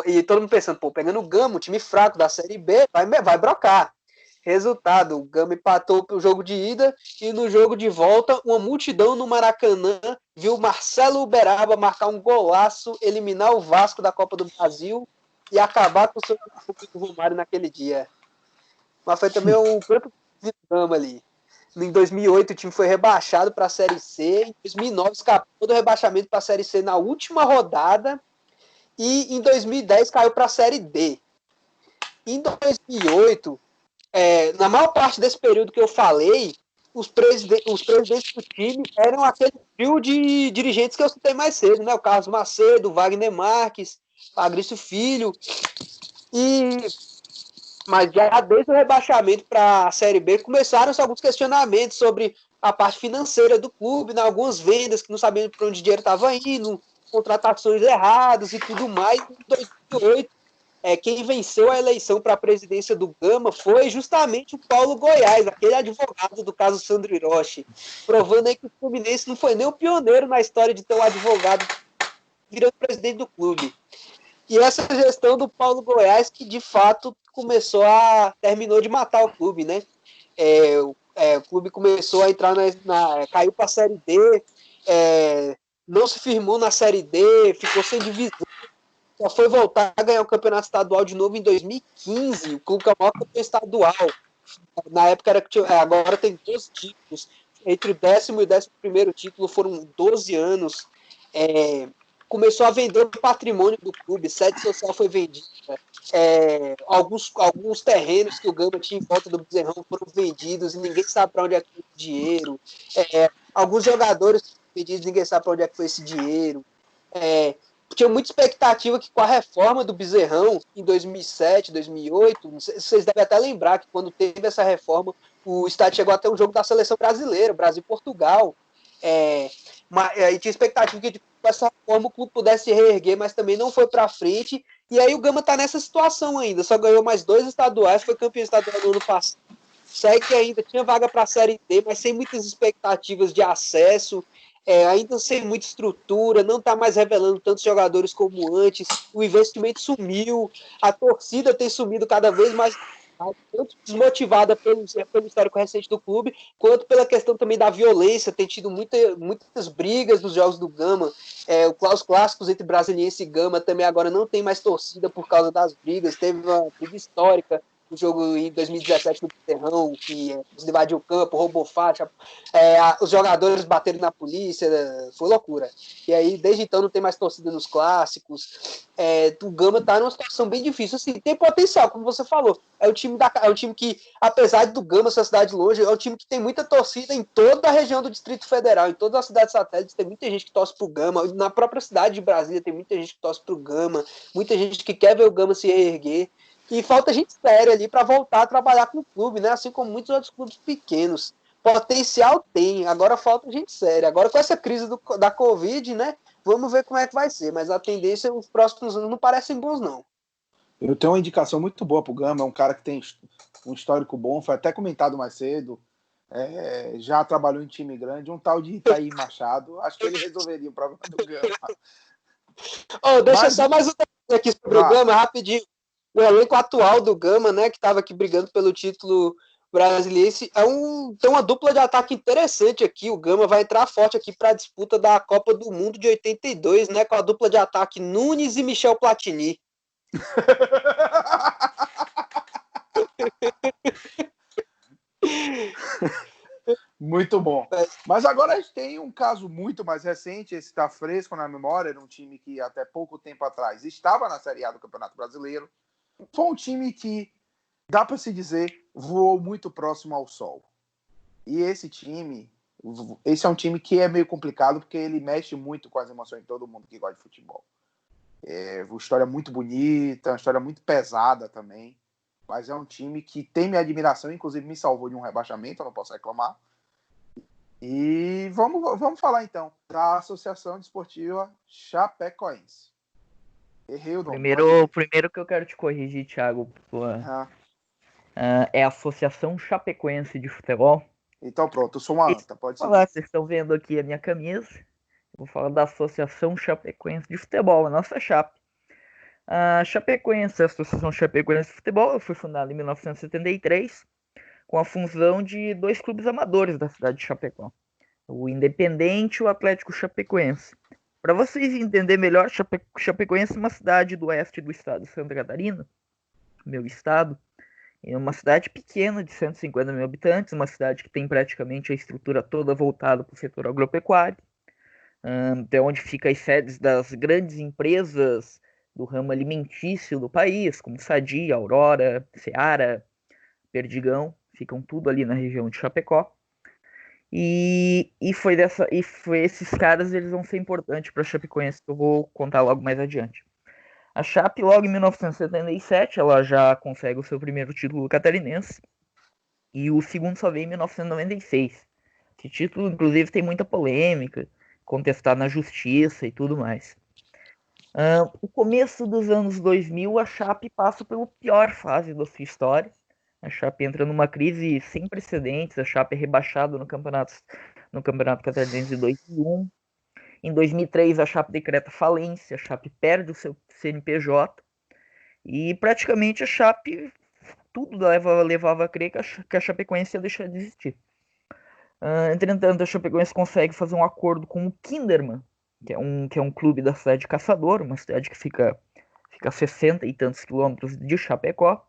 Speaker 5: e todo mundo pensando, pegando o Gama, um time fraco da Série B, vai brocar. Resultado, o Gama empatou o jogo de ida, e no jogo de volta, uma multidão no Maracanã viu Marcelo Uberaba marcar um golaço, eliminar o Vasco da Copa do Brasil e acabar com o seu Romário naquele dia. Mas foi também um campo de Gama ali. Em 2008 o time foi rebaixado para a Série C, em 2009 escapou do rebaixamento para a Série C na última rodada, e em 2010 caiu para a Série D. Em 2008, na maior parte desse período que eu falei, os presidentes do time eram aquele trio de dirigentes que eu citei mais cedo, né? O Carlos Macedo, o Wagner Marques, Fabrício Filho, mas já desde o rebaixamento para a Série B começaram-se alguns questionamentos sobre a parte financeira do clube, né? Algumas vendas que não sabiam para onde o dinheiro estava indo, contratações erradas e tudo mais. Em 2008, quem venceu a eleição para a presidência do Gama foi justamente o Paulo Goiás, aquele advogado do caso Sandro Hiroshi, provando aí que o Fluminense não foi nem o pioneiro na história de ter um advogado virando presidente do clube. E essa gestão do Paulo Goiás que, de fato, terminou de matar o clube, né? O clube começou a entrar caiu para a Série D, não se firmou na Série D, ficou sem divisão, só foi voltar a ganhar o campeonato estadual de novo em 2015, o clube que é o maior campeão estadual. Na época agora tem 12 títulos, entre o 10º e o 11º título foram 12 anos. Começou a vender o patrimônio do clube, sede social foi vendida, alguns terrenos que o Gama tinha em volta do Bezerrão foram vendidos e ninguém sabe para onde é que foi o dinheiro, alguns jogadores foram vendidos e ninguém sabe para onde é que foi esse dinheiro, tinha muita expectativa que com a reforma do Bezerrão em 2007, 2008, vocês devem até lembrar que quando teve essa reforma, o estádio chegou até um jogo da seleção brasileira, Brasil-Portugal. E tinha expectativa que com essa reforma o clube pudesse se reerguer, mas também não foi para frente. E aí o Gama está nessa situação ainda, só ganhou mais 2 estaduais, foi campeão estadual no ano passado. Segue ainda, tinha vaga para a Série D, mas sem muitas expectativas de acesso, ainda sem muita estrutura, não está mais revelando tantos jogadores como antes, o investimento sumiu, a torcida tem sumido cada vez mais, tanto desmotivada pelo histórico recente do clube, quanto pela questão também da violência, tem tido muitas brigas nos jogos do Gama, os clássicos entre Brasiliense e Gama também agora não tem mais torcida por causa das brigas, teve uma briga histórica, o jogo em 2017 no Terrão, que invadiu o campo, roubou faixa, os jogadores bateram na polícia, foi loucura. E aí, desde então, não tem mais torcida nos clássicos. O Gama tá numa situação bem difícil. Assim, tem potencial, como você falou. É um time que, apesar do Gama ser uma cidade longe, é um time que tem muita torcida em toda a região do Distrito Federal, em todas as cidades satélites, tem muita gente que torce pro Gama. Na própria cidade de Brasília tem muita gente que torce pro Gama, muita gente que quer ver o Gama se reerguer. E falta gente séria ali para voltar a trabalhar com o clube, né? Assim como muitos outros clubes pequenos. Potencial tem, agora falta gente séria. Agora com essa crise da Covid, né? Vamos ver como é que vai ser. Mas a tendência, os próximos anos não parecem bons, não.
Speaker 1: Eu tenho uma indicação muito boa pro Gama, é um cara que tem um histórico bom, foi até comentado mais cedo. Já trabalhou em time grande, um tal de Itaí Machado. Acho que ele resolveria o problema do Gama.
Speaker 5: Deixa só mais um aqui sobre o Gama, rapidinho. O elenco atual do Gama, né, que estava aqui brigando pelo título brasiliense, tem uma dupla de ataque interessante aqui. O Gama vai entrar forte aqui para a disputa da Copa do Mundo de 82, né, com a dupla de ataque Nunes e Michel Platini.
Speaker 1: Muito bom. Mas agora a gente tem um caso muito mais recente, esse está fresco na memória, era um time que até pouco tempo atrás estava na Série A do Campeonato Brasileiro. Foi um time que, dá para se dizer, voou muito próximo ao sol. E esse é um time que é meio complicado porque ele mexe muito com as emoções de todo mundo que gosta de futebol. Uma história muito bonita, uma história muito pesada também, mas é um time que tem minha admiração, inclusive me salvou de um rebaixamento, eu não posso reclamar. E vamos falar então da Associação Desportiva Chapecoense. Errei o nome.
Speaker 3: Primeiro que eu quero te corrigir, Thiago, é a Associação Chapecoense de Futebol.
Speaker 1: Então pronto, eu sou uma anta, pode ser.
Speaker 3: Vocês estão vendo aqui a minha camisa. Eu vou falar da Associação Chapecoense de Futebol, a nossa Chape. A Chapecoense, a Associação Chapecoense de Futebol, foi fundada em 1973, com a fusão de 2 clubes amadores da cidade de Chapecó, o Independente e o Atlético Chapecoense. Para vocês entenderem melhor, Chapecoense é uma cidade do oeste do estado de Santa Catarina, meu estado. É uma cidade pequena, de 150 mil habitantes, uma cidade que tem praticamente a estrutura toda voltada para o setor agropecuário, até onde ficam as sedes das grandes empresas do ramo alimentício do país, como Sadia, Aurora, Seara, Perdigão, ficam tudo ali na região de Chapecó. E foi esses caras, eles vão ser importantes para a Chapecoense, que eu vou contar logo mais adiante. A Chape, logo em 1977, ela já consegue o seu primeiro título catarinense, e o segundo só veio em 1996. Esse título, inclusive, tem muita polêmica, contestado na justiça e tudo mais. O começo dos anos 2000, a Chape passa pela pior fase da sua história. A Chape entra numa crise sem precedentes, a Chape é rebaixada no Campeonato Catarinense de 2001. Em 2003, a Chape decreta falência, a Chape perde o seu CNPJ e praticamente a Chape, tudo levava a crer que a Chapecoense ia deixar de existir. Entretanto, a Chapecoense consegue fazer um acordo com o Kinderman, que é um clube da cidade de Caçador, uma cidade que fica a 60 e tantos quilômetros de Chapecó,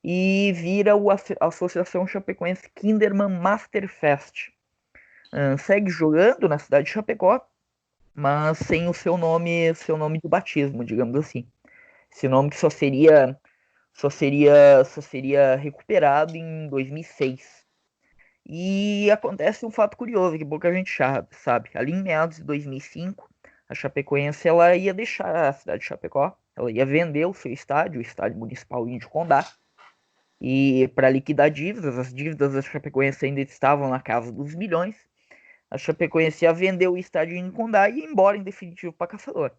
Speaker 3: e vira a Associação Chapecoense Kinderman Masterfest. Segue jogando na cidade de Chapecó, mas sem o seu nome de batismo, digamos assim. Esse nome que só seria recuperado em 2006. E acontece um fato curioso que pouca gente sabe. Ali em meados de 2005, A Chapecoense ela ia deixar a cidade de Chapecó, ela ia vender o seu estádio, o Estádio Municipal Índio Condá, e para liquidar dívidas, as dívidas da Chapecoense ainda estavam na casa dos milhões. A Chapecoense ia vender o estádio Índio Condá e ir embora em definitivo para Caçador.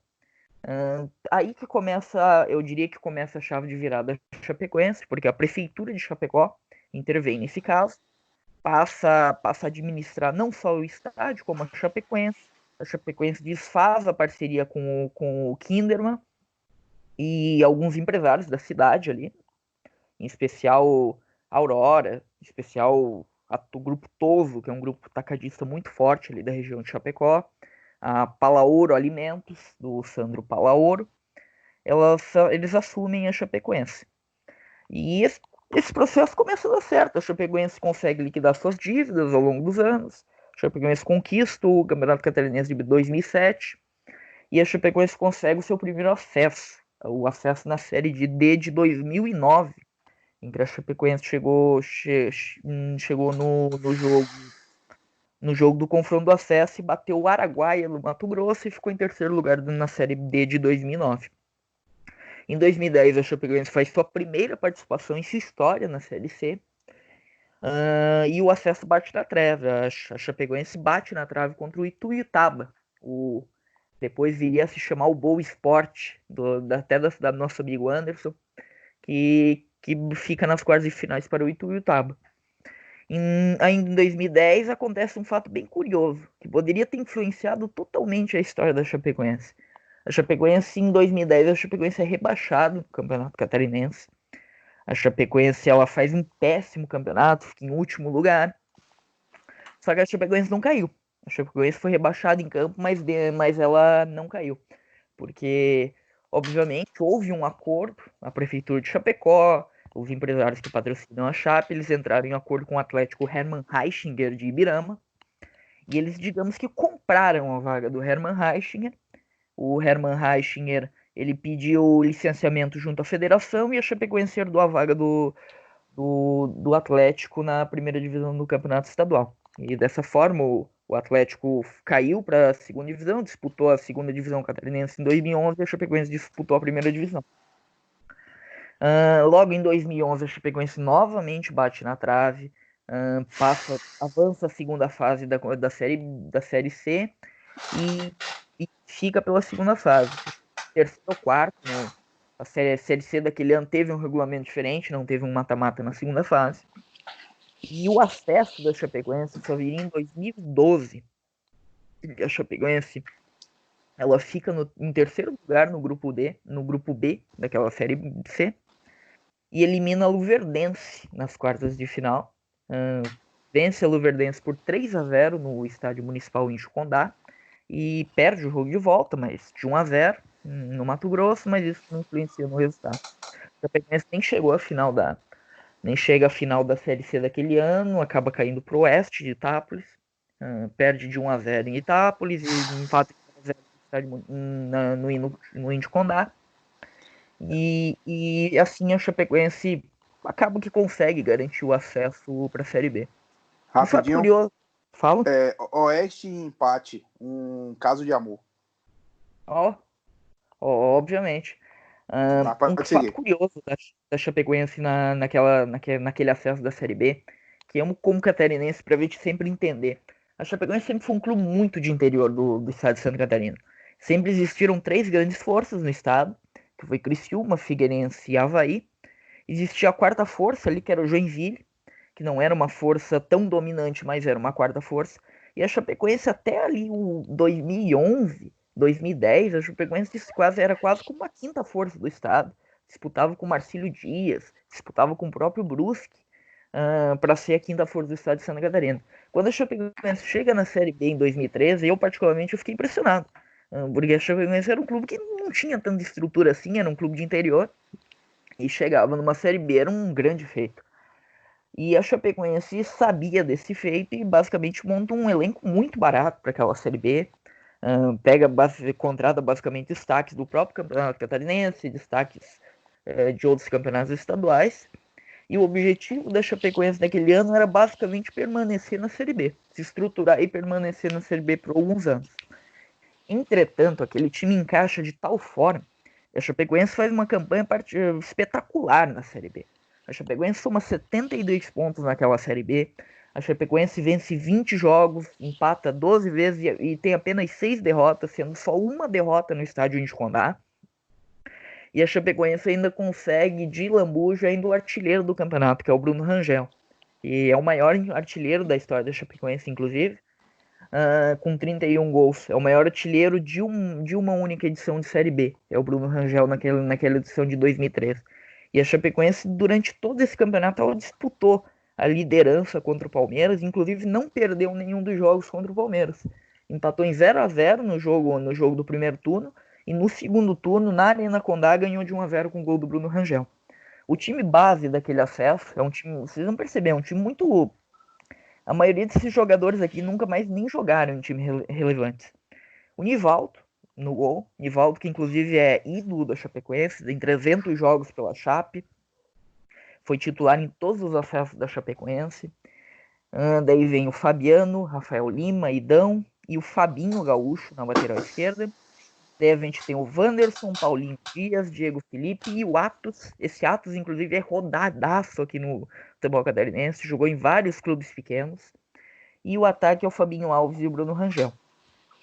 Speaker 3: Aí que começa, eu diria que começa a chave de virada da Chapecoense, porque a prefeitura de Chapecó intervém nesse caso, passa a administrar não só o estádio, como a Chapecoense. A Chapecoense desfaz a parceria com o Kinderman e alguns empresários da cidade ali, em especial Aurora, em especial o Grupo Toso, que é um grupo tacadista muito forte ali da região de Chapecó, a Palaoro Alimentos, do Sandro Palaoro, eles assumem a Chapecoense. E esse processo começa a dar certo. A Chapecoense consegue liquidar suas dívidas ao longo dos anos. A Chapecoense conquista o Campeonato Catarinense de 2007. E a Chapecoense consegue o seu primeiro acesso. O acesso na Série D de 2009. Em que a Chapecoense chegou no jogo do confronto do acesso e bateu o Araguaia no Mato Grosso e ficou em terceiro lugar na Série D de 2009. Em 2010, a Chapecoense faz sua primeira participação em sua história na Série C. E o acesso bate na trave. A Chapecoense bate na trave contra o Ituiutaba. Depois viria a se chamar o Boa Esporte, até da nosso amigo Anderson, que fica nas quartas de finais para o Ituiutaba. Ainda em 2010 acontece um fato bem curioso, que poderia ter influenciado totalmente a história da Chapecoense. A Chapecoense, em 2010, a Chapecoense é rebaixada no Campeonato Catarinense. A Chapecoense ela faz um péssimo campeonato, fica em último lugar. Só que a Chapecoense não caiu. A Chapecoense foi rebaixada em campo, mas ela não caiu. Porque, obviamente, houve um acordo. A Prefeitura de Chapecó, os empresários que patrocinam a Chape, eles entraram em acordo com o Atlético Hermann Heichinger de Ibirama. E eles, digamos que, compraram a vaga do Hermann Heichinger. O Hermann Heichinger, ele pediu licenciamento junto à federação e a Chapecoense herdou a vaga do Atlético na primeira divisão do campeonato estadual. E dessa forma, o Atlético caiu para a segunda divisão, disputou a segunda divisão catarinense em 2011 e a Chapecoense disputou a primeira divisão. Logo em 2011, a Chapecoense novamente bate na trave, avança a segunda fase da série C e fica pela segunda fase. Terceiro ou quarto, né? A série C daquele ano teve um regulamento diferente, não teve um mata-mata na segunda fase. E o acesso da Chapecoense só viria em 2012. A Chapecoense ela fica em terceiro lugar no grupo B daquela série C e elimina a Luverdense nas quartas de final. Vence a Luverdense por 3-0 no Estádio Municipal Índio Condá e perde o jogo de volta, mas de 1-0 no Mato Grosso, mas isso não influencia no resultado. A Chapecoense nem chega à final da Série C daquele ano, acaba caindo para o Oeste de Itápolis, perde de 1-0 em Itápolis e empata 1-0 no Índio Condá. E assim a Chapecoense acaba que consegue garantir o acesso para a Série B.
Speaker 1: Rapidinho.
Speaker 3: Curioso. Fala.
Speaker 1: Oeste e empate, um caso de amor.
Speaker 3: Obviamente. Um fato curioso da Chapecoense naquele acesso da Série B, que eu, como catarinense, para a gente sempre entender. A Chapecoense sempre foi um clube muito de interior do estado de Santa Catarina. Sempre existiram 3 grandes forças no estado, que foi Criciúma, Figueirense e Avaí. Existia a quarta força ali, que era o Joinville, que não era uma força tão dominante, mas era uma quarta força. E a Chapecoense até ali o 2011, 2010, a Chapecoense era quase como uma quinta força do estado. Disputava com o Marcílio Dias, disputava com o próprio Brusque, para ser a quinta força do estado de Santa Catarina. Quando a Chapecoense chega na Série B em 2013, eu particularmente fiquei impressionado. Porque a Chapecoense era um clube que não tinha tanta estrutura assim, era um clube de interior. E chegava numa Série B, era um grande feito. E a Chapecoense sabia desse feito e basicamente monta um elenco muito barato para aquela Série B. Contrata basicamente destaques do próprio campeonato catarinense, destaques de outros campeonatos estaduais. E o objetivo da Chapecoense naquele ano era basicamente permanecer na Série B, se estruturar e permanecer na Série B por alguns anos. Entretanto, aquele time encaixa de tal forma que a Chapecoense faz uma campanha espetacular na Série B. A Chapecoense soma 72 pontos naquela Série B. A Chapecoense vence 20 jogos, empata 12 vezes e tem apenas 6 derrotas, sendo só uma derrota no estádio de Condá. E a Chapecoense ainda consegue, de lambuja, ainda o artilheiro do campeonato, que é o Bruno Rangel. E é o maior artilheiro da história da Chapecoense, inclusive, com 31 gols. É o maior artilheiro de uma única edição de Série B. É o Bruno Rangel naquela edição de 2013. E a Chapecoense, durante todo esse campeonato, ela disputou a liderança contra o Palmeiras, inclusive não perdeu nenhum dos jogos contra o Palmeiras. Empatou em 0-0 no jogo do primeiro turno, e no segundo turno, na Arena Condá, ganhou de 1-0 com o gol do Bruno Rangel. O time base daquele acesso é um time, vocês vão perceber, é um time muito... A maioria desses jogadores aqui nunca mais nem jogaram em time relevante. O Nivaldo, no gol. Nivaldo, que inclusive é ídolo da Chapecoense, tem 300 jogos pela Chape. Foi titular em todos os acessos da Chapecoense. Daí vem o Fabiano, Rafael Lima, Idão e o Fabinho Gaúcho na lateral esquerda. Daí a gente tem o Wanderson, Paulinho Dias, Diego Felipe e o Atos. Esse Atos, inclusive, é rodadaço aqui no futebol catarinense. Jogou em vários clubes pequenos. E o ataque é o Fabinho Alves e o Bruno Rangel.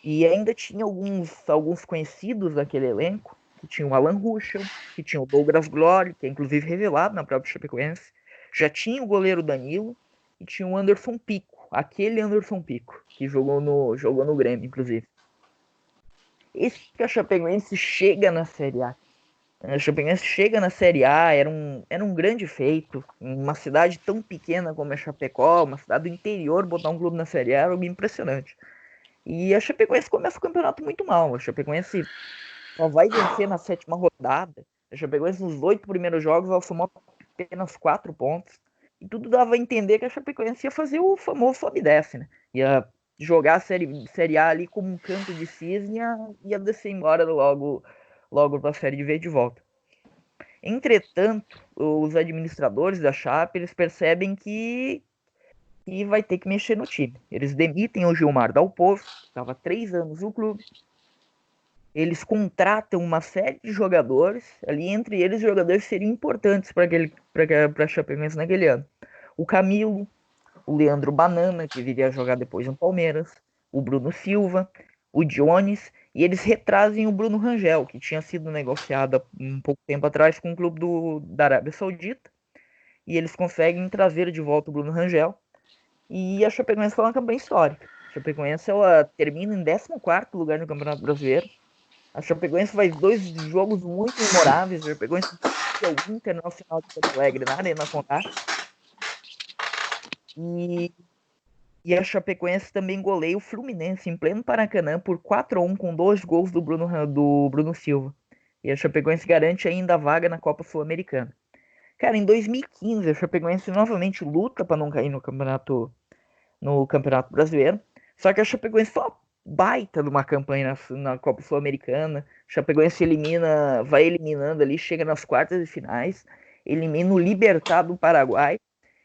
Speaker 3: E ainda tinha alguns conhecidos daquele elenco, que tinha o Alan Ruschel, que tinha o Douglas Glory, que é inclusive revelado na própria Chapecoense. Já tinha o goleiro Danilo e tinha o Anderson Pico, aquele Anderson Pico, que jogou no Grêmio, inclusive. Esse que a Chapecoense chega na Série A. A Chapecoense chega na Série A, era um grande feito. Uma cidade tão pequena como a Chapecó, uma cidade do interior, botar um clube na Série A era algo impressionante. E a Chapecoense começa o campeonato muito mal. A Chapecoense só vai vencer na 7ª rodada. A Chapecoense nos 8 primeiros jogos ela somou apenas 4 pontos. E tudo dava a entender que a Chapecoense ia fazer o famoso sobe e desce, né? Ia jogar a série A ali como um canto de cisne e ia descer embora logo para a Série B de volta. Entretanto, os administradores da Chape, eles percebem que vai ter que mexer no time. Eles demitem o Gilmar Dalpozo, que estava há 3 anos no clube. Eles contratam uma série de jogadores, ali entre eles jogadores que seriam importantes para a Chapecoense naquele ano. O Camilo, o Leandro Banana, que viria a jogar depois no Palmeiras, o Bruno Silva, o Jones, e eles retrazem o Bruno Rangel, que tinha sido negociado um pouco tempo atrás com o clube da Arábia Saudita, e eles conseguem trazer de volta o Bruno Rangel, e a Chapecoense foi uma campanha histórica. A Chapecoense ela termina em 14º lugar no Campeonato Brasileiro. A Chapecoense faz 2 jogos muito memoráveis. A Chapecoense é o Internacional de Porto Alegre na Arena Condá. E a Chapecoense também goleia o Fluminense em pleno Paracanã por 4-1 com 2 gols do Bruno Silva. E a Chapecoense garante ainda a vaga na Copa Sul-Americana. Cara, em 2015 a Chapecoense novamente luta para não cair no Campeonato Brasileiro. Só que a Chapecoense foi uma baita de uma campanha na Copa Sul-Americana. A Chapecoense vai eliminando ali, chega nas quartas de finais, elimina o Libertad do Paraguai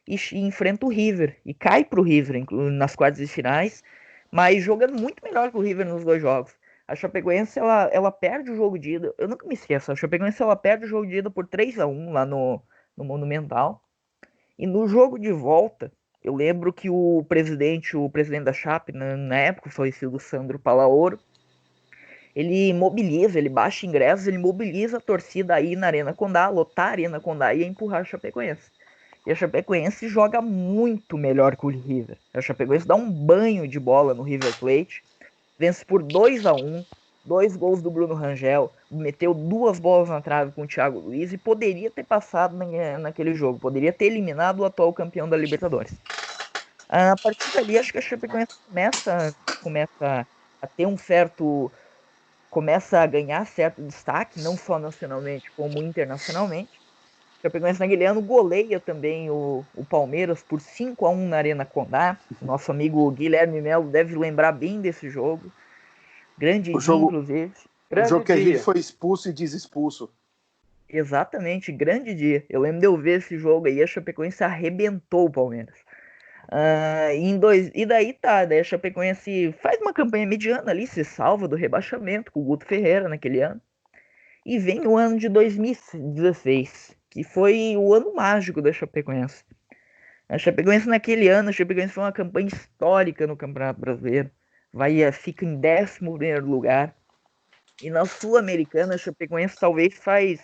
Speaker 3: e enfrenta o River. E cai pro River nas quartas de finais, mas jogando muito melhor que o River nos 2 jogos. A Chapecoense ela perde o jogo de ida. Eu nunca me esqueço. A Chapecoense ela perde o jogo de ida por 3-1 lá no Monumental. E no jogo de volta, eu lembro que o presidente da Chape, na época, o falecido Sandro Palaoro, ele baixa ingressos, ele mobiliza a torcida aí na Arena Condá, lotar a Arena Condá e empurrar a Chapecoense. E a Chapecoense joga muito melhor que o River. A Chapecoense dá um banho de bola no River Plate, vence por 2-1, 2 gols do Bruno Rangel, meteu 2 bolas na trave com o Thiago Luiz e poderia ter passado naquele jogo, poderia ter eliminado o atual campeão da Libertadores. A partir dali, acho que a Chapecoense começa a ter começa a ganhar certo destaque, não só nacionalmente, como internacionalmente. A Chapecoense naquele ano goleia também o Palmeiras por 5-1 na Arena Condá. Nosso amigo Guilherme Melo deve lembrar bem desse jogo. Grande dia, inclusive.
Speaker 1: O jogo que a gente foi expulso e desexpulso.
Speaker 3: Exatamente, grande dia. Eu lembro de eu ver esse jogo aí, a Chapecoense arrebentou o Palmeiras. E daí a Chapecoense faz uma campanha mediana ali, se salva do rebaixamento com o Guto Ferreira naquele ano. E vem o ano de 2016, que foi o ano mágico da Chapecoense. A Chapecoense naquele ano, a Chapecoense foi uma campanha histórica no Campeonato Brasileiro. Fica em 11º lugar. E na Sul-Americana, a Chapecoense talvez faz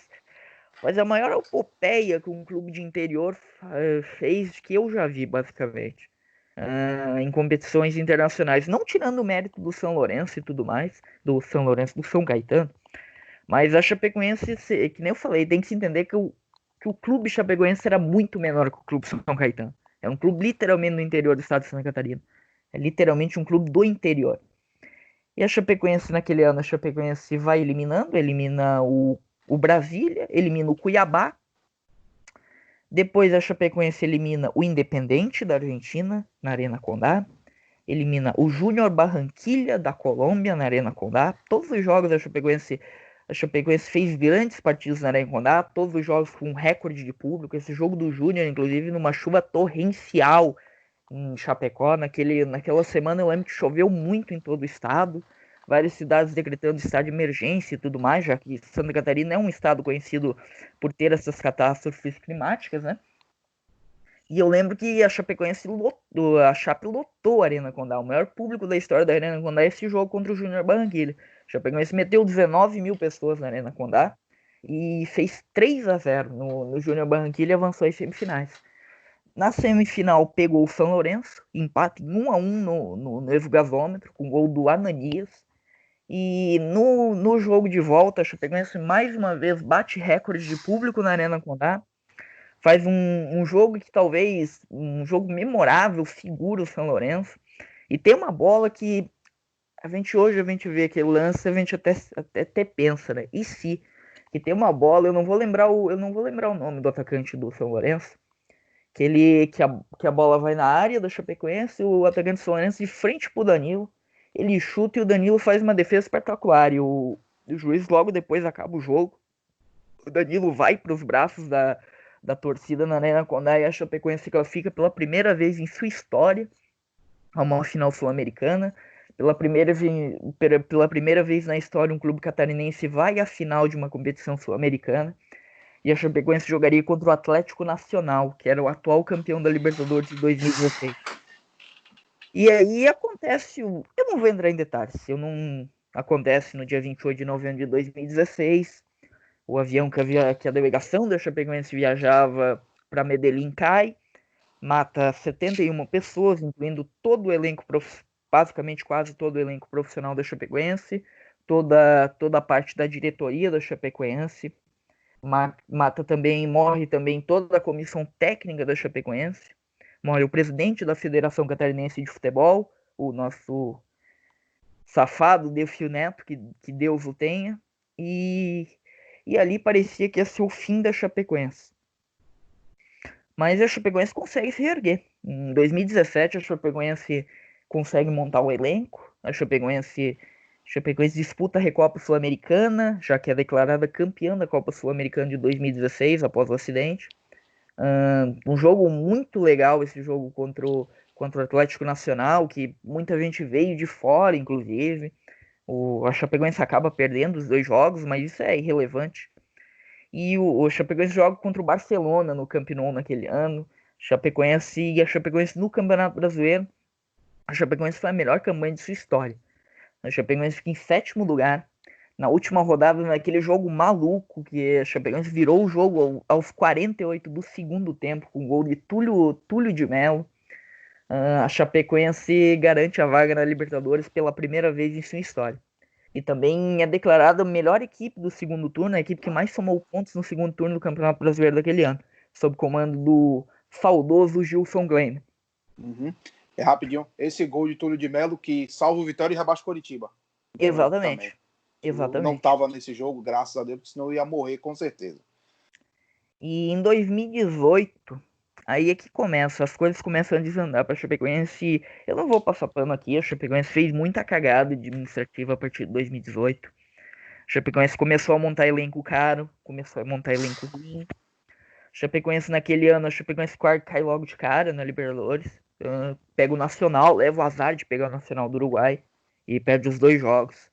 Speaker 3: a maior epopeia que um clube de interior fez que eu já vi, basicamente. Em competições internacionais. Não tirando o mérito do São Lourenço e tudo mais, do São Caetano. Mas a Chapecoense, que nem eu falei, tem que se entender que o clube Chapecoense era muito menor que o clube São Caetano. É um clube literalmente no interior do estado de Santa Catarina. É literalmente um clube do interior. E a Chapecoense, naquele ano, a Chapecoense vai elimina o Brasília, elimina o Cuiabá. Depois a Chapecoense elimina o Independente da Argentina, na Arena Condá. Elimina o Júnior Barranquilla da Colômbia, na Arena Condá. Todos os jogos a Chapecoense fez grandes partidas na Arena Condá, todos os jogos com recorde de público. Esse jogo do Júnior, inclusive, numa chuva torrencial em Chapecó. Naquela semana eu lembro que choveu muito em todo o estado. Várias cidades decretando estado de emergência e tudo mais, já que Santa Catarina é um estado conhecido por ter essas catástrofes climáticas, né? E eu lembro que a Chapecoense a Chape lotou a Arena Condá. O maior público da história da Arena Condá é esse jogo contra o Júnior Barranquilla. A Chapecoense meteu 19 mil pessoas na Arena Condá e fez 3-0 no Júnior Barranquilla e avançou às semifinais. Na semifinal pegou o São Lourenço, empate 1-1 no Evo Gasômetro, com gol do Ananias. E no jogo de volta, a Chapecoense mais uma vez bate recorde de público na Arena Condá. Faz um jogo que talvez, um jogo memorável, segura o São Lourenço. E tem uma bola que hoje a gente vê aquele lance, a gente até pensa, né? E se? Que tem uma bola, eu não vou lembrar o nome do atacante do São Lourenço, que a bola vai na área do Chapecoense, o atacante do São Lourenço de frente pro Danilo, ele chuta e o Danilo faz uma defesa espetacular. E o juiz logo depois acaba o jogo. O Danilo vai para os braços da torcida na Arena Condá e a Chapecoense classifica pela primeira vez em sua história a uma final sul-americana. Pela primeira vez na história, um clube catarinense vai à final de uma competição sul-americana. E a Chapecoense jogaria contra o Atlético Nacional, que era o atual campeão da Libertadores de 2016. E aí acontece, eu não vou entrar em detalhes, acontece no dia 28 de novembro de 2016, o avião que a delegação da Chapecoense viajava para Medellín cai, mata 71 pessoas, incluindo todo o elenco, basicamente quase todo o elenco profissional da Chapecoense, toda a parte da diretoria da Chapecoense, morre também toda a comissão técnica da Chapecoense, morre o presidente da Federação Catarinense de Futebol, o nosso safado Delfio Neto, que Deus o tenha, e ali parecia que ia ser o fim da Chapecoense. Mas a Chapecoense consegue se reerguer. Em 2017, a Chapecoense consegue montar o elenco, a Chapecoense disputa a Recopa Sul-Americana, já que é declarada campeã da Copa Sul-Americana de 2016, após o acidente. Um jogo muito legal, esse jogo contra o Atlético Nacional, que muita gente veio de fora, inclusive. A Chapecoense acaba perdendo os 2 jogos, mas isso é irrelevante. E o Chapecoense joga contra o Barcelona no Camp Nou naquele ano. A Chapecoense no Campeonato Brasileiro. A Chapecoense foi a melhor campanha de sua história. A Chapecoense fica em 7º lugar. Na última rodada, naquele jogo maluco, que a Chapecoense virou o jogo aos 48 do segundo tempo, com o gol de Túlio de Mello. A Chapecoense garante a vaga na Libertadores pela primeira vez em sua história. E também é declarada a melhor equipe do segundo turno, a equipe que mais somou pontos no segundo turno do Campeonato Brasileiro daquele ano, sob comando do saudoso Gilson Gleina.
Speaker 1: Uhum. É rapidinho, esse gol de Túlio de Mello que salva o Vitória e rebaixa Coritiba.
Speaker 3: Exatamente.
Speaker 1: Não estava nesse jogo, graças a Deus, porque senão eu ia morrer com certeza.
Speaker 3: E em 2018, aí é que as coisas começam a desandar para a Chapecoense. Eu não vou passar pano aqui, a Chapecoense fez muita cagada administrativa a partir de 2018. A Chapecoense começou a montar elenco caro, começou a montar elenco ruim. A Chapecoense naquele ano, a Chapecoense cai logo de cara na Libertadores. pega o Nacional, leva o azar de pegar o Nacional do Uruguai e perde os 2 jogos.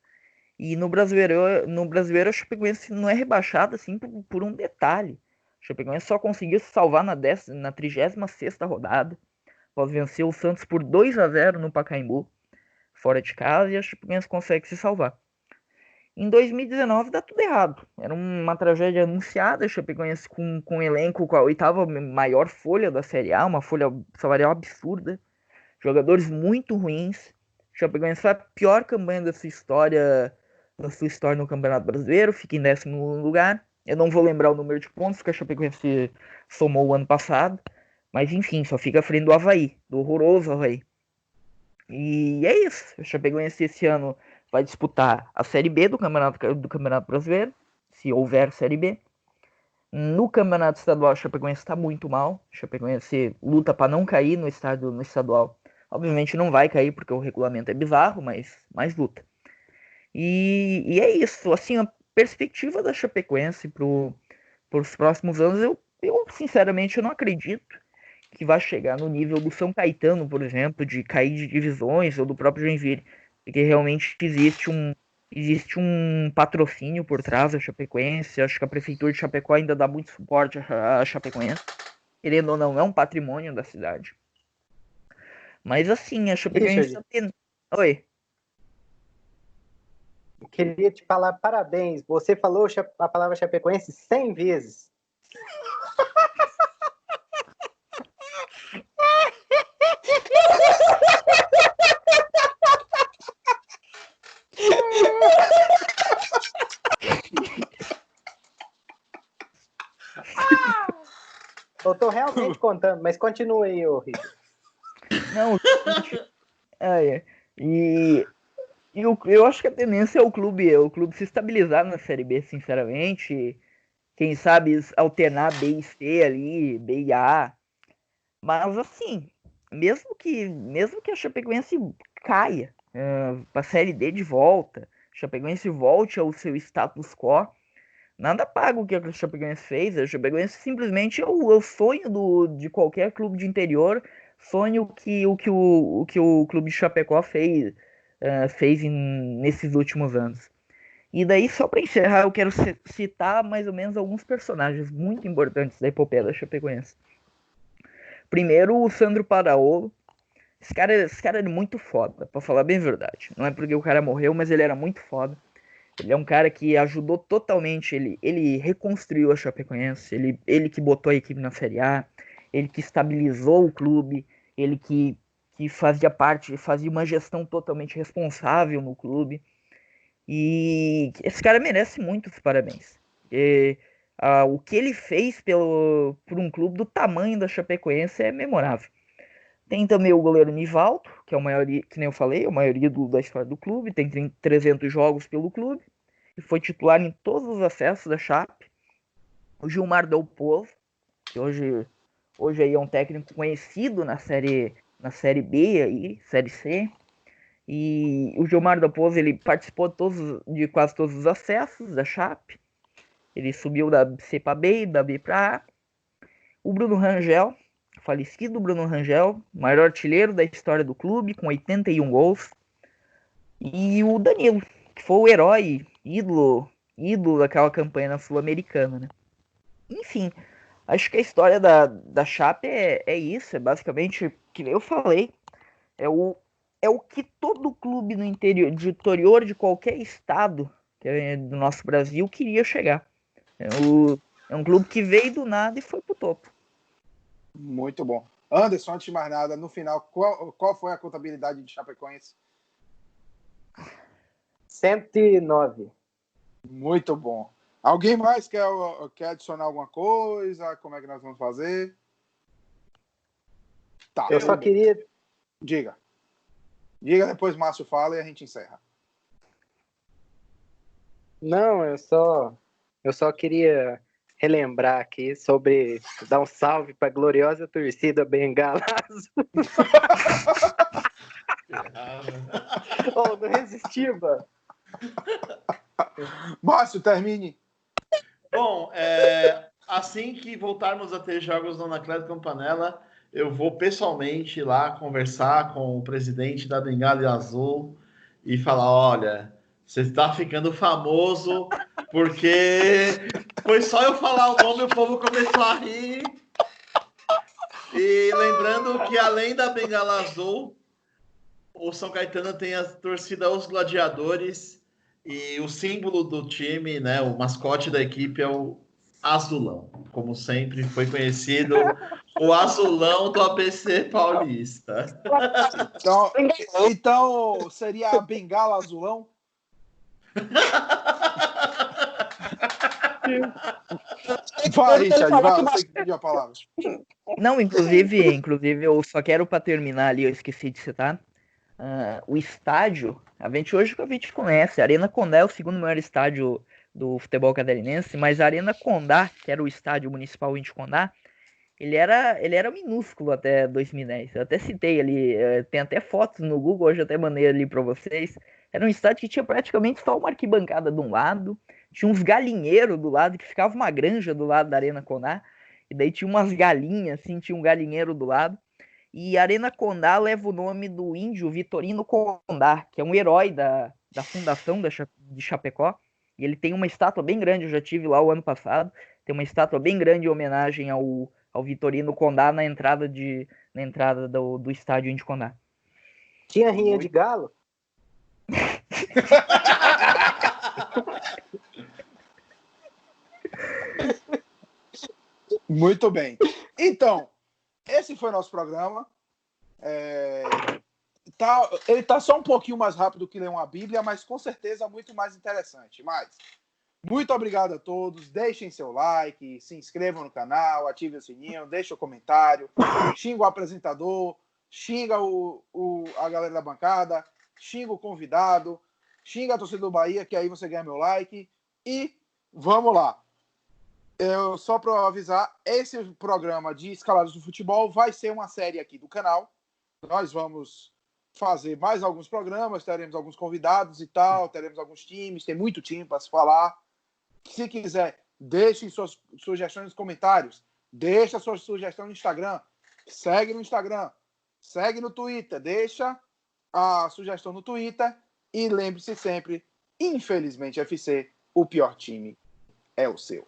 Speaker 3: E no Brasileiro a Chapecoense não é rebaixada assim por um detalhe. A Chapecoense só conseguiu se salvar na 36ª rodada, após vencer o Santos por 2-0 no Pacaembu, fora de casa, e a Chapecoense consegue se salvar. Em 2019 dá tudo errado. Era uma tragédia anunciada, a Chapecoense com um elenco com a 8ª maior folha da Série A, uma folha salarial absurda, jogadores muito ruins. A Chapecoense foi a pior campanha da sua história no Campeonato Brasileiro, fica em 10º lugar. Eu não vou lembrar o número de pontos que a Chapecoense somou o ano passado, mas enfim, só fica à frente do Avaí, do horroroso Avaí. E é isso, a Chapecoense esse ano vai disputar a Série B do Campeonato Brasileiro, se houver Série B. No Campeonato Estadual, a Chapecoense está muito mal. A Chapecoense luta para não cair no estadual. Obviamente não vai cair porque o regulamento é bizarro, mas luta. E é isso. Assim, a perspectiva da Chapecoense para os próximos anos, eu sinceramente eu não acredito que vai chegar no nível do São Caetano, por exemplo, de cair de divisões, ou do próprio Joinville, porque realmente existe um patrocínio por trás da Chapecoense. Acho que a prefeitura de Chapecó ainda dá muito suporte à Chapecoense, querendo ou não, é um patrimônio da cidade. Mas assim, a Chapecoense tem... Oi.
Speaker 2: Eu queria te falar parabéns. Você falou a palavra Chapecoense 100 vezes. Eu tô realmente contando, mas continue aí, ô Rico.
Speaker 3: Não, eu acho que a tendência é o clube se estabilizar na Série B, sinceramente. Quem sabe alternar B e C ali, B e A. Mas assim, mesmo que a Chapecoense caia para a Série D de volta, a Chapecoense volte ao seu status quo, nada paga o que a Chapecoense fez. A Chapecoense simplesmente é o sonho de qualquer clube de interior, sonho que o clube de Chapecó fez nesses últimos anos. E daí, só para encerrar, eu quero citar mais ou menos alguns personagens muito importantes da epopeia da Chapecoense. Primeiro, o Sandro Paraolo. Esse cara é muito foda, pra falar bem a verdade. Não é porque o cara morreu, mas ele era muito foda. Ele é um cara que ajudou totalmente, ele reconstruiu a Chapecoense, ele que botou a equipe na Série A, ele que estabilizou o clube, ele que fazia uma gestão totalmente responsável no clube. E esse cara merece muitos parabéns. O que ele fez por um clube do tamanho da Chapecoense é memorável. Tem também o goleiro Nivaldo, que é o maior, que nem eu falei, é o maior ídolo da história do clube, tem 300 jogos pelo clube, e foi titular em todos os acessos da Chape. O Gilmar Del Pozo, que hoje aí é um técnico conhecido na série B aí, série C. E o Gilmar Del Pozo, ele participou de quase todos os acessos da Chape. Ele subiu da C para B e da B para A. O Bruno Rangel, falecido Bruno Rangel, maior artilheiro da história do clube, com 81 gols. E o Danilo, que foi o herói, ídolo daquela campanha na Sul-Americana, né? Enfim, acho que a história da Chape é isso, é basicamente, que eu falei, é o que todo clube no interior de qualquer estado do nosso Brasil queria chegar. É um clube que veio do nada e foi pro topo.
Speaker 1: Muito bom. Anderson, antes de mais nada, no final, qual foi a contabilidade de Chapecoense?
Speaker 2: 109.
Speaker 1: Muito bom. Alguém mais quer adicionar alguma coisa? Como é que nós vamos fazer? Tá.
Speaker 2: Eu só queria...
Speaker 1: Diga, depois Márcio fala e a gente encerra.
Speaker 2: Não, eu só queria relembrar aqui sobre dar um salve para a gloriosa torcida Bengala Azul. Não resisti, mano.
Speaker 1: Márcio, termine.
Speaker 4: Bom, assim que voltarmos a ter jogos no Anacleto Campanella, eu vou pessoalmente lá conversar com o presidente da Bengala Azul e falar, olha, você está ficando famoso porque foi só eu falar o nome e o povo começou a rir. E lembrando que além da Bengala Azul, o São Caetano tem a torcida Os Gladiadores e o símbolo do time, né, o mascote da equipe é o Azulão. Como sempre foi conhecido, o Azulão do ABC Paulista.
Speaker 1: Então seria a Bengala Azulão? Vai, Richard, vai, você que pediu a palavra.
Speaker 3: Não, inclusive, eu só quero para terminar ali, eu esqueci de citar. O estádio, a gente conhece, a Arena Condá é o segundo maior estádio do futebol catarinense, mas a Arena Condá, que era o estádio municipal de Condá, ele era minúsculo até 2010. Eu até citei ali, tem até fotos no Google, hoje eu até mandei ali para vocês. Era um estádio que tinha praticamente só uma arquibancada de um lado, tinha uns galinheiros do lado, que ficava uma granja do lado da Arena Condá, e daí tinha umas galinhas, assim, tinha um galinheiro do lado. E Arena Condá leva o nome do índio Vitorino Condá, que é um herói da fundação de Chapecó. E ele tem uma estátua bem grande, eu já tive lá o ano passado. Tem uma estátua bem grande em homenagem ao Vitorino Condá na entrada do estádio Índio Condá.
Speaker 2: Tinha rinha de galo?
Speaker 1: Muito bem. Então, esse foi o nosso programa. Ele tá só um pouquinho mais rápido que ler uma Bíblia, mas com certeza muito mais interessante. Mas, muito obrigado a todos. Deixem seu like, se inscrevam no canal, ativem o sininho, deixem o comentário, xinga o apresentador, xinga a galera da bancada, xinga o convidado, xinga a torcida do Bahia, que aí você ganha meu like. E vamos lá. Só para avisar, esse programa de Escalados do Futebol vai ser uma série aqui do canal. Nós vamos fazer mais alguns programas, teremos alguns convidados e tal, teremos alguns times, tem muito time para se falar. Se quiser, deixem suas sugestões nos comentários, deixa sua sugestão no Instagram, segue no Instagram, segue no Twitter, deixa a sugestão no Twitter e lembre-se sempre, infelizmente, FC, o pior time é o seu.